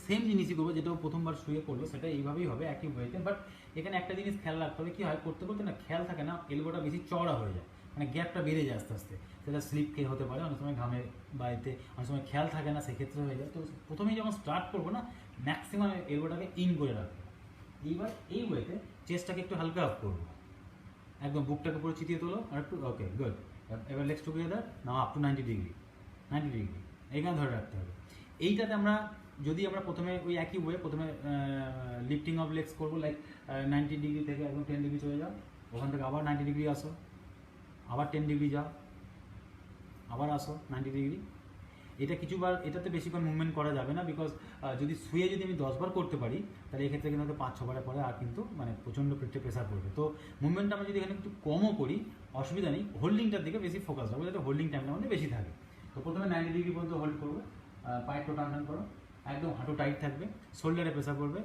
সেম জিনিসই করবো, যেটা প্রথমবার শুয়ে করলো, সেটা এইভাবেই হবে, একই ওয়েতে। বাট এখানে একটা জিনিস খেয়াল রাখতে হবে, কি হয় করতে করতে না খেয়াল থাকে না, এলবোটা বেশি চড়া হয়ে যায়, মানে গ্যাপটা বেড়ে যায় আস্তে আস্তে। সেটা স্লিপ খেয়ে হতে পারে, অনেক সময় ঘামের বাড়িতে, অনেক সময় খেয়াল থাকে না, সেক্ষেত্রে হয়ে যায়। তো প্রথমেই যখন স্টার্ট করবো না, ম্যাক্সিমাম এলবোটাকে ইন করে রাখবো। এইবার এই ওয়েতে চেস্টটাকে একটু হালকা আপ করবো, একদম বুকটাকে পুরো চিতিয়ে তোলো, আর একটু ওকে গুড। এবার legs together now up to 90 degree, 90 degree এইখানে ধরে রাখতে হবে। এইটাতে আমরা যদি আমরা প্রথমে ওই একই ওয়ে, প্রথমে লিফটিং অফ লেগস করবো, লাইক 90 ডিগ্রি থেকে একদম 10 ডিগ্রি চলে যাও, ওখান থেকে আবার 90 ডিগ্রি আসো, আবার 10 ডিগ্রি যাও, আবার আসো 90 ডিগ্রি। এটা কিছুবার, এটাতে বেশিক্ষণ মুভমেন্ট করা যাবে না, বিকজ যদি শুয়ে যদি আমি 10 বার করতে পারি, তাহলে এক্ষেত্রে কিন্তু হয়তো 5-6 বারের পরে আর কিন্তু মানে প্রচণ্ড পেটে প্রেশার পড়বে। তো মুভমেন্টটা আমরা যদি এখানে একটু কমও করি, অসুবিধা নেই, হোল্ডিংটার দিকে বেশি ফোকাস হবে, যাতে হোল্ডিং টাইমটা আমাদের বেশি থাকে। তো প্রথমে 90 ডিগ্রি পর্যন্ত হোল্ড করবো, পায়ের টো টান করো, একদম হাঁটু টাইট থাকবে, শোল্ডারে প্রেশার পড়বে,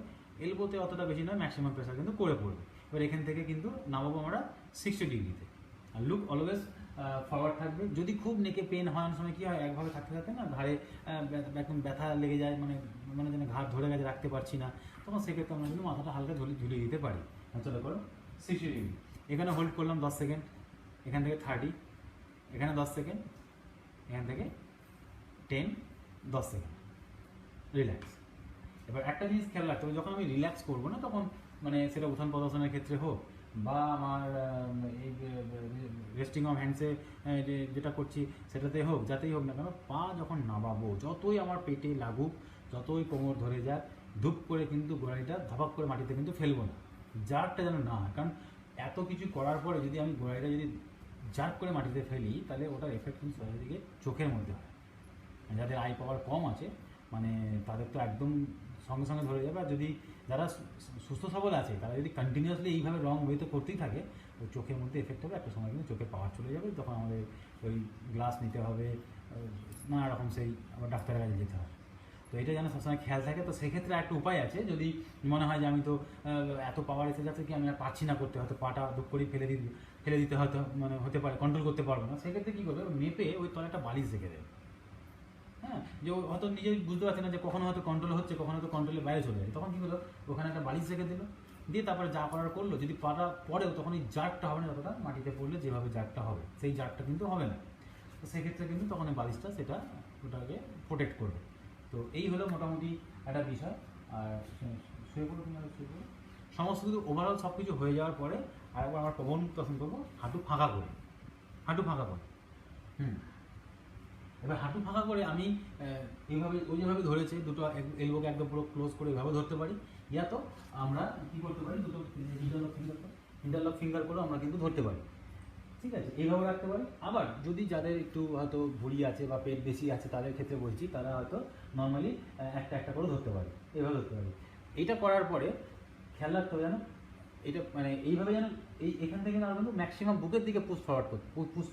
এলবোতে অতটা বেশি নয়, ম্যাক্সিমাম প্রেশার কিন্তু করে পড়বে। এবার এখান থেকে কিন্তু নামাবো আমরা 60 ডিগ্রিতে। আর লুক অলওয়েজ ফরওয়ার্ড থাকবে। যদি খুব নেকে পেন হয় অনেক সময় কী হয়, একভাবে থাকতে থাকতে না ঘাড়ে একদম ব্যথা লেগে যায়, মানে মানে যেন ঘাড় ধরে গেছে, রাখতে পারছি না, তখন সেক্ষেত্রে আমরা কিন্তু মাথাটা হালকা ঝুলিয়ে দিতে পারি। চলো করো 60 ডিগ্রি, এখানে হোল্ড করলাম 10 সেকেন্ড, এখান থেকে 30, এখানে 10 সেকেন্ড, এখান থেকে 10, 10 সেকেন্ড রিল্যাক্স। এবার একটা জিনিস খেয়াল রাখতে হবে, যখন আমি রিল্যাক্স করবো না তখন মানে সেটা উত্থান পদাসনের ক্ষেত্রে হোক বা আমার এই রেস্টিং অফ হ্যান্ডসে যেটা করছি সেটাতে হোক, যাতেই হোক না কেন, পা যখন নামাবো, যতই আমার পেটে লাগুক, যতই কোমর ধরে যাক, ধূপ করে কিন্তু গোড়ালিটা ধপাক করে মাটিতে কিন্তু ফেলবো না, জার্কটা যেন না হয়। কারণ এত কিছু করার পরে যদি আমি গোড়ালিটা যদি জার্ক করে মাটিতে ফেলি, তাহলে ওটার এফেক্ট কিন্তু দিকে চোখের মধ্যে হয়। যাদের আই পাওয়ার কম আছে মানে তাদের তো একদম সঙ্গে সঙ্গে ধরে যাবে। আর যদি যারা সুস্থ সবল আছে তারা যদি কন্টিনিউয়াসলি এইভাবে রং ওয়েতে করতেই থাকে, ওই চোখের মধ্যে এফেক্ট হবে, একটা সময় কিন্তু চোখের পাওয়ার চলে যাবে, তখন আমাদের ওই গ্লাস নিতে হবে, নানা রকম সেই আবার ডাক্তারের কাছে যেতে হবে। তো এটা যেন সবসময় খেয়াল থাকে। তো সেক্ষেত্রে একটা উপায় আছে, যদি মনে হয় যে আমি তো এত পাওয়ার এসে যাচ্ছে কি আমি আর পারছি না করতে, হয়তো পাটা দুঃখ করেই ফেলে দিতে হয়তো মানে হতে পারে, কন্ট্রোল করতে পারবো না, সেক্ষেত্রে কী করবে, মেপে ওই তলে একটা বালিশ রেখে দেবে। হ্যাঁ, যে হয়তো নিজেই বুঝতে পারছে না যে কখনো হয়তো কন্ট্রোল হচ্ছে, কখনো হয়তো কন্ট্রোলের বাইরে চলে যায়, তখন কী হলো, ওখানে একটা বালিশ রেখে দিল, দিয়ে তারপরে যা করার করলো। যদি পাটা পড়েও তখন এই জার্কটা হবে না, যতটা মাটিতে পড়লে যেভাবে জার্কটা হবে সেই জার্কটা কিন্তু হবে না। তো সেক্ষেত্রে কিন্তু তখন এই বালিশটা সেটা ওটাকে প্রোটেক্ট করবে। তো এই হলো মোটামুটি একটা বিষয়। আর শুয়ে পড়ো, তুমি শুয়ে পড়ো। সমস্ত কিছু ওভারঅল সব কিছু হয়ে যাওয়ার পরে আরেকবার আমার প্রবন্ধন করবো, হাঁটু ফাঁকা করে, হাঁটু ফাঁকা করে। এবার হাঁটু ফাঁকা করে আমি এইভাবে ওই যেভাবে ধরেছে, দুটো এলবোকে একদম পুরো ক্লোজ করে এভাবে ধরতে পারি, ইয়া তো আমরা কী করতে পারি, দুটো ইন্টারলক ফিঙ্গার করেও আমরা কিন্তু ধরতে পারি, ঠিক আছে, এইভাবে রাখতে পারি। আবার যদি যাদের একটু হয়তো ভুঁড়ি আছে বা পেট বেশি আছে তাদের ক্ষেত্রে বলছি, তারা হয়তো নর্মালি একটা একটা করে ধরতে পারি, এইভাবে ধরতে পারি। এইটা করার পরে খেয়াল রাখতে হবে যেন এটা মানে এইভাবে যেন এখান থেকে না কিন্তু ম্যাক্সিমাম বুকের দিকে পুশ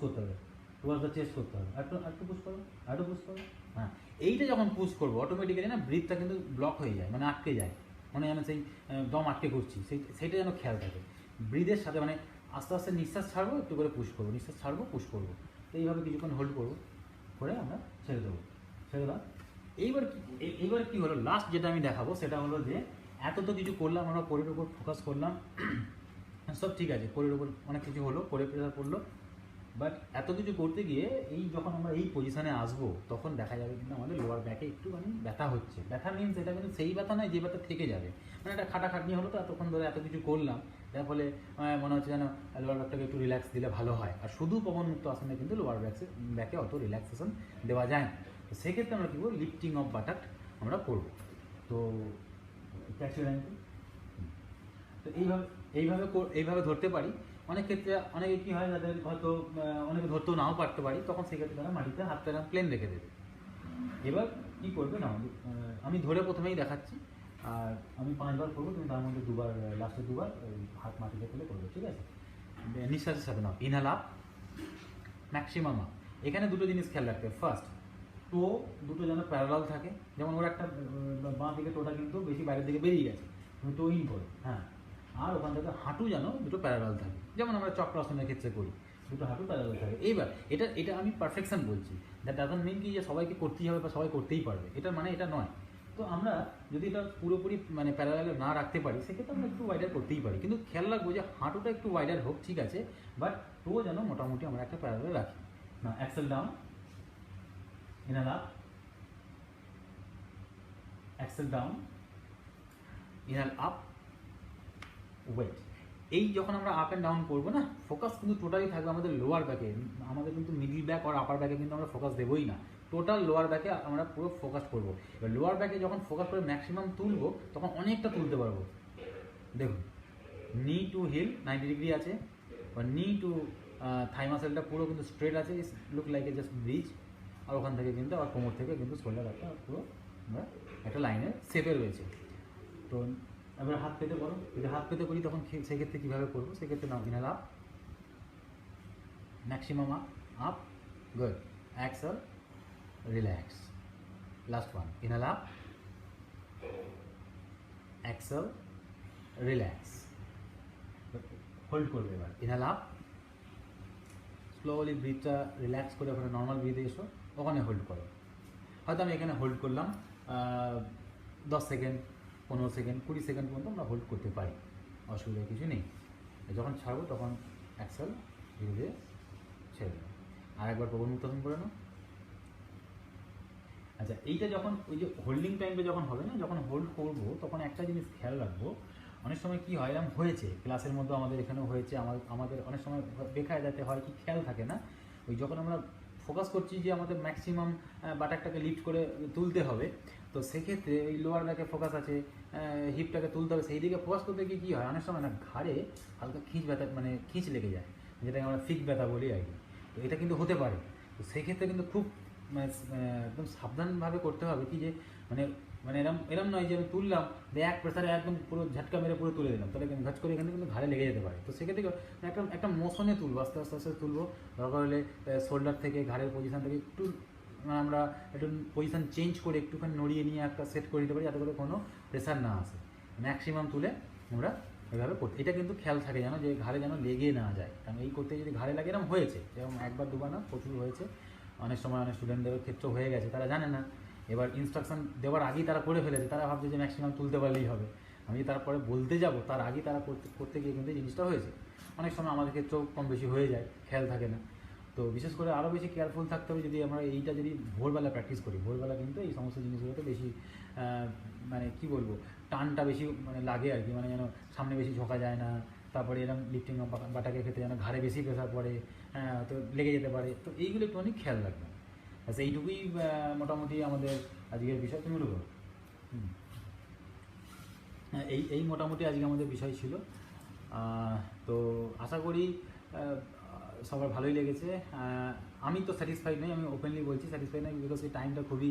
করতে হবে, টুয়ার্ডস দ্য চেস্ট করতে হবে। একটু পুশ করো, একটু পুশ করো। হ্যাঁ, এইটা যখন পুশ করবো অটোমেটিক্যালি না ব্রিথটা কিন্তু ব্লক হয়ে যায়, মানে আটকে যায়, মানে যেন সেই দম আটকে করছি, সেইটা যেন খেয়াল থাকে। ব্রিথের সাথে মানে আস্তে আস্তে নিঃশ্বাস ছাড়বো, একটু করে পুশ করবো, নিঃশ্বাস ছাড়বো, পুশ করবো, তো এইভাবে কিছুক্ষণ হোল্ড করবো, করে আমরা ছেড়ে দেবো, ছেড়ে দাও। এইবার কী হলো, লাস্ট যেটা আমি দেখাবো সেটা হলো যে এত তো কিছু করলাম, আমরা কোরের উপর ফোকাস করলাম, সব ঠিক আছে, কোরের উপর অনেক কিছু হলো, কোরে প্রেশার পড়লো, বাট এত কিছু করতে গিয়ে এই যখন আমরা এই পজিশানে আসবো তখন দেখা যাবে কিন্তু আমাদের লোয়ার ব্যাকে একটুখানি ব্যথা হচ্ছে। ব্যথা মিনস এটা কিন্তু সেই ব্যথা নয় যে ব্যথা থেকে যাবে, মানে একটা খাটাখাটনি হলো, তো এতক্ষণ ধরে এত কিছু করলাম, যার ফলে মনে হচ্ছে যেন লোয়ার ব্যাকটাকে একটু রিল্যাক্স দিলে ভালো হয়। আর শুধু পবনমুক্ত আসনে কিন্তু লোয়ার ব্যাকে অত রিল্যাক্সেশন দেওয়া যায় না। তো সেক্ষেত্রে আমরা কী করবো, লিফটিং অফ বাটাক আমরা করবো। তো তো এইভাবে ধরতে পারি। অনেক ক্ষেত্রে অনেকে কী হয়, যাদের হয়তো অনেকে ধরতেও নাও পারতে পারি, তখন সেক্ষেত্রে তারা মাটিতে হাতটা প্লেন রেখে দেবে। এবার কী করবে না, আমি ধরে প্রথমেই দেখাচ্ছি, আর আমি 5 বার করবো, তুমি তার মধ্যে দুবার, লাস্টে দুবার হাত মাটিতে ফেলে করবে, ঠিক আছে। নিঃশ্বাসের সাথে নাও, ইনহেল আপ, ম্যাক্সিমাম আপ। এখানে দুটো জিনিস খেয়াল রাখতে হবে। ফার্স্ট, টো দুটো যেন প্যারালাল থাকে, যেমন ওর একটা বাঁ দিকে টোটা কিন্তু বেশি বাইরের দিকে বেরিয়ে গেছে, তুমি টো ইন করো, হ্যাঁ। আর ওখান থেকে হাঁটু যেন দুটো প্যারালাল থাকে, যেমন আমরা চক্রাসনের ক্ষেত্রে করি, দুটো হাঁটু প্যারালাল থাকে। এইবার এটা আমি পারফেকশন বলছি, দ্যাট ডাজন্ট মিন কি যে সবাইকে করতেই হবে বা সবাই করতেই পারবে, এটা মানে এটা নয়। তো আমরা যদি এটা পুরোপুরি মানে প্যারালালে না রাখতে পারি, সেক্ষেত্রে আমরা একটু ওয়াইডার করতেই পারি, কিন্তু খেয়াল রাখবো যে হাঁটুটা একটু ওয়াইডার হোক, ঠিক আছে, বাট টো যেন মোটামুটি আমরা একটা প্যারালালে রাখি। না, exhale down, inhale up, exhale down, inhale up, wait. এই যখন আমরা আপ অ্যান্ড ডাউন করবো না, ফোকাস কিন্তু টোটালি থাকবে আমাদের লোয়ার ব্যাকে। আমাদের কিন্তু মিডিল ব্যাক আর আপার ব্যাকে কিন্তু আমরা ফোকাস দেবোই না, টোটাল লোয়ার ব্যাকে আমরা পুরো ফোকাস করবো। এবার লোয়ার ব্যাকে যখন ফোকাস করে ম্যাক্সিমাম তুলবো, তখন অনেকটা তুলতে পারবো। দেখুন, নি টু হিল 90 ডিগ্রি আছে, বা নি টু থাই মাসেলটা পুরো কিন্তু স্ট্রেট আছে, look like a just bridge. আর ওখান থেকে কিন্তু আবার কোমর থেকে কিন্তু শোল্ডার একটা পুরো আমরা একটা লাইনের শেপে রয়েছে। তো এবার হাত পেতে করো, যদি হাত পেতে করি তখন সেক্ষেত্রে কীভাবে করবো, সেক্ষেত্রে now, inhale up, maximum up, up, good, exhale, relax, last one, inhale up, exhale, relax, hold করবে। এবার ইনহেল আপ, স্লোলি ব্রিথটা রিল্যাক্স করে ওখানে নর্মাল ব্রিথে এসো, ওখানে হোল্ড করো। হয়তো আমি এখানে হোল্ড করলাম 10 সেকেন্ড, 15 সেকেন্ড, 20 সেকেন্ড পর্যন্ত আমরা হোল্ড করতে পারি, অসুবিধা কিছু নেই। যখন ছাড়বো তখন এক্সেল ধীরে ধীরে ছেড়ে দেবো। আর একবার প্রবণমুক্তাসন করে নাও। আচ্ছা, এইটা যখন ওই যে হোল্ডিং টাইমটা যখন হবে না, যখন হোল্ড করবো তখন একটা জিনিস খেয়াল রাখবো। অনেক সময় কী হয়, এরকম হয়েছে ক্লাসের মধ্যে আমাদের এখানেও হয়েছে, আমাদের অনেক সময় বেখায় যাতে হয় কি খেয়াল থাকে না, ওই যখন আমরা ফোকাস করছি যে আমাদের ম্যাক্সিমাম বাটাকটাকে লিফট করে তুলতে হবে, তো সেক্ষেত্রে ওই লোয়ার ব্যাকে ফোকাস আছে, হিপটাকে তুলতে হবে, সেই দিকে ফোকাস করতে গিয়ে কী হয়, অনেক সময় না ঘাড়ে হালকা খিঁচ ব্যথা, মানে খিঁচ লেগে যায়, যেটাকে আমরা ফিক ব্যথা বলি আর কি। তো এটা কিন্তু হতে পারে। তো সেক্ষেত্রে কিন্তু খুব একদম সাবধানভাবে করতে হবে কি যে মানে মানে এরম নয় যে আমি তুললাম এক প্রেসারে একদম পুরো ঝাটকা মেরে পুরো তুলে দিলাম, তাহলে ঘাচ করে এখানে কিন্তু ঘাড়ে লেগে যেতে পারে। তো সেক্ষেত্রে একটা মোশনে তুলবো, আস্তে আস্তে আস্তে তুলবো, দরকার হলে শোল্ডার থেকে ঘাড়ের পজিশান থেকে একটু আমরা একটু পজিশান চেঞ্জ করে একটুখানি নড়িয়ে নিয়ে একটা সেট করে দিতে পারি, যাতে করে কোনো প্রেসার না আসে। ম্যাক্সিমাম তুলে আমরা এভাবে করতে, এটা কিন্তু খেয়াল থাকে যেন যে ঘাড়ে যেন লেগে না যায়, কারণ এই করতে যদি ঘাড়ে লাগে, এরকম হয়েছে, যেরকম একবার দুবার না প্রচুর হয়েছে, অনেক সময় অনেক স্টুডেন্টদের ক্ষেত্রেও হয়ে গেছে, তারা জানে না, এবার ইনস্ট্রাকশন দেওয়ার আগেই তারা করে ফেলেছে, তারা ভাবছে যে ম্যাক্সিমাম তুলতে পারলেই হবে, আমি তারপরে বলতে যাব তার আগেই তারা করতে গিয়ে কিন্তু জিনিসটা হয়েছে। অনেক সময় আমাদের ক্ষেত্রেও কম বেশি হয়ে যায়, খেয়াল থাকে না। তো বিশেষ করে আরও বেশি কেয়ারফুল থাকতে হবে যদি আমরা এইটা যদি ভোরবেলা প্র্যাকটিস করি, ভোরবেলা কিন্তু এই সমস্ত জিনিসগুলোতে বেশি মানে কি বলবো, টানটা বেশি মানে লাগে আর কি, মানে যেন সামনে বেশি ঝোঁকা যায় না, তারপরে এরকম লিফটিং বাটাকে ক্ষেত্রে যেন ঘাড়ে বেশি প্রেশার পড়ে, তো লেগে যেতে পারে, তো এইগুলো একটু অনেক খেয়াল রাখবেন। আচ্ছা, এইটুকুই মোটামুটি আমাদের আজকের বিষয়। তুমি বলো। এই মোটামুটি আজকে আমাদের বিষয় ছিল। তো আশা করি সবার ভালোই লেগেছে। আমি তো স্যাটিসফাইড নই, আমি ওপেনলি বলছি স্যাটিসফাইড নই, বিকজ এই টাইমটা খুবই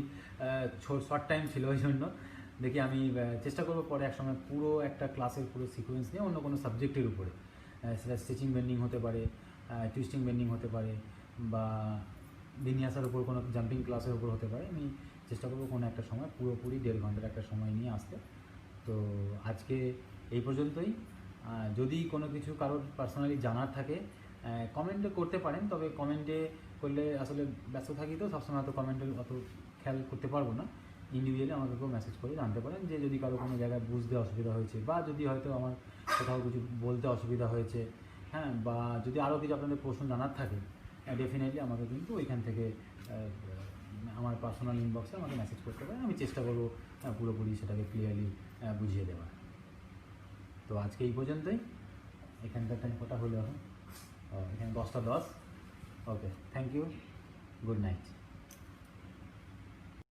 শর্ট টাইম ছিল, ওই জন্য দেখি আমি চেষ্টা করবো পরে একসময় পুরো একটা ক্লাসের পুরো সিকোয়েন্স নিয়ে অন্য কোনো সাবজেক্টের উপরে, সেটা স্টিচিং বেন্ডিং হতে পারে, টুইস্টিং বেন্ডিং হতে পারে, বা বিনিয়াসের উপর কোনো জাম্পিং ক্লাসের উপর হতে পারে। আমি চেষ্টা করবো কোনো একটা সময় পুরোপুরি 1.5 ঘন্টার একটা সময় নিয়ে আসতে। তো আজকে এই পর্যন্তই। যদি কোনো কিছু কারোর পার্সোনালি জানার থাকে কমেন্টে করতে পারেন, তবে কমেন্টে করলে আসলে ব্যস্ত থাকি, তো সবসময় অত কমেন্টের অত খেয়াল করতে পারবো না। ইন্ডিভিজুয়ালি আমাকেও মেসেজ করে জানতে পারেন যে যদি কারো কোনো জায়গায় বুঝতে অসুবিধা হয়েছে, বা যদি হয়তো আমার কোথাও কিছু বলতে অসুবিধা হয়েছে, হ্যাঁ, বা যদি আরও কিছু আপনাদের প্রশ্ন জানার থাকে, ডেফিনেটলি আমাকে কিন্তু ওইখান থেকে আমার পার্সোনাল ইনবক্সে আমাকে মেসেজ করতে পারেন, আমি চেষ্টা করবো পুরোপুরি সেটাকে ক্লিয়ারলি বুঝিয়ে দেওয়ার। তো আজকে এই পর্যন্তই। এখানকার টাইম কটা হলো এখন? এখানে 10টা 10। ওকে, থ্যাংক ইউ, গুড নাইট।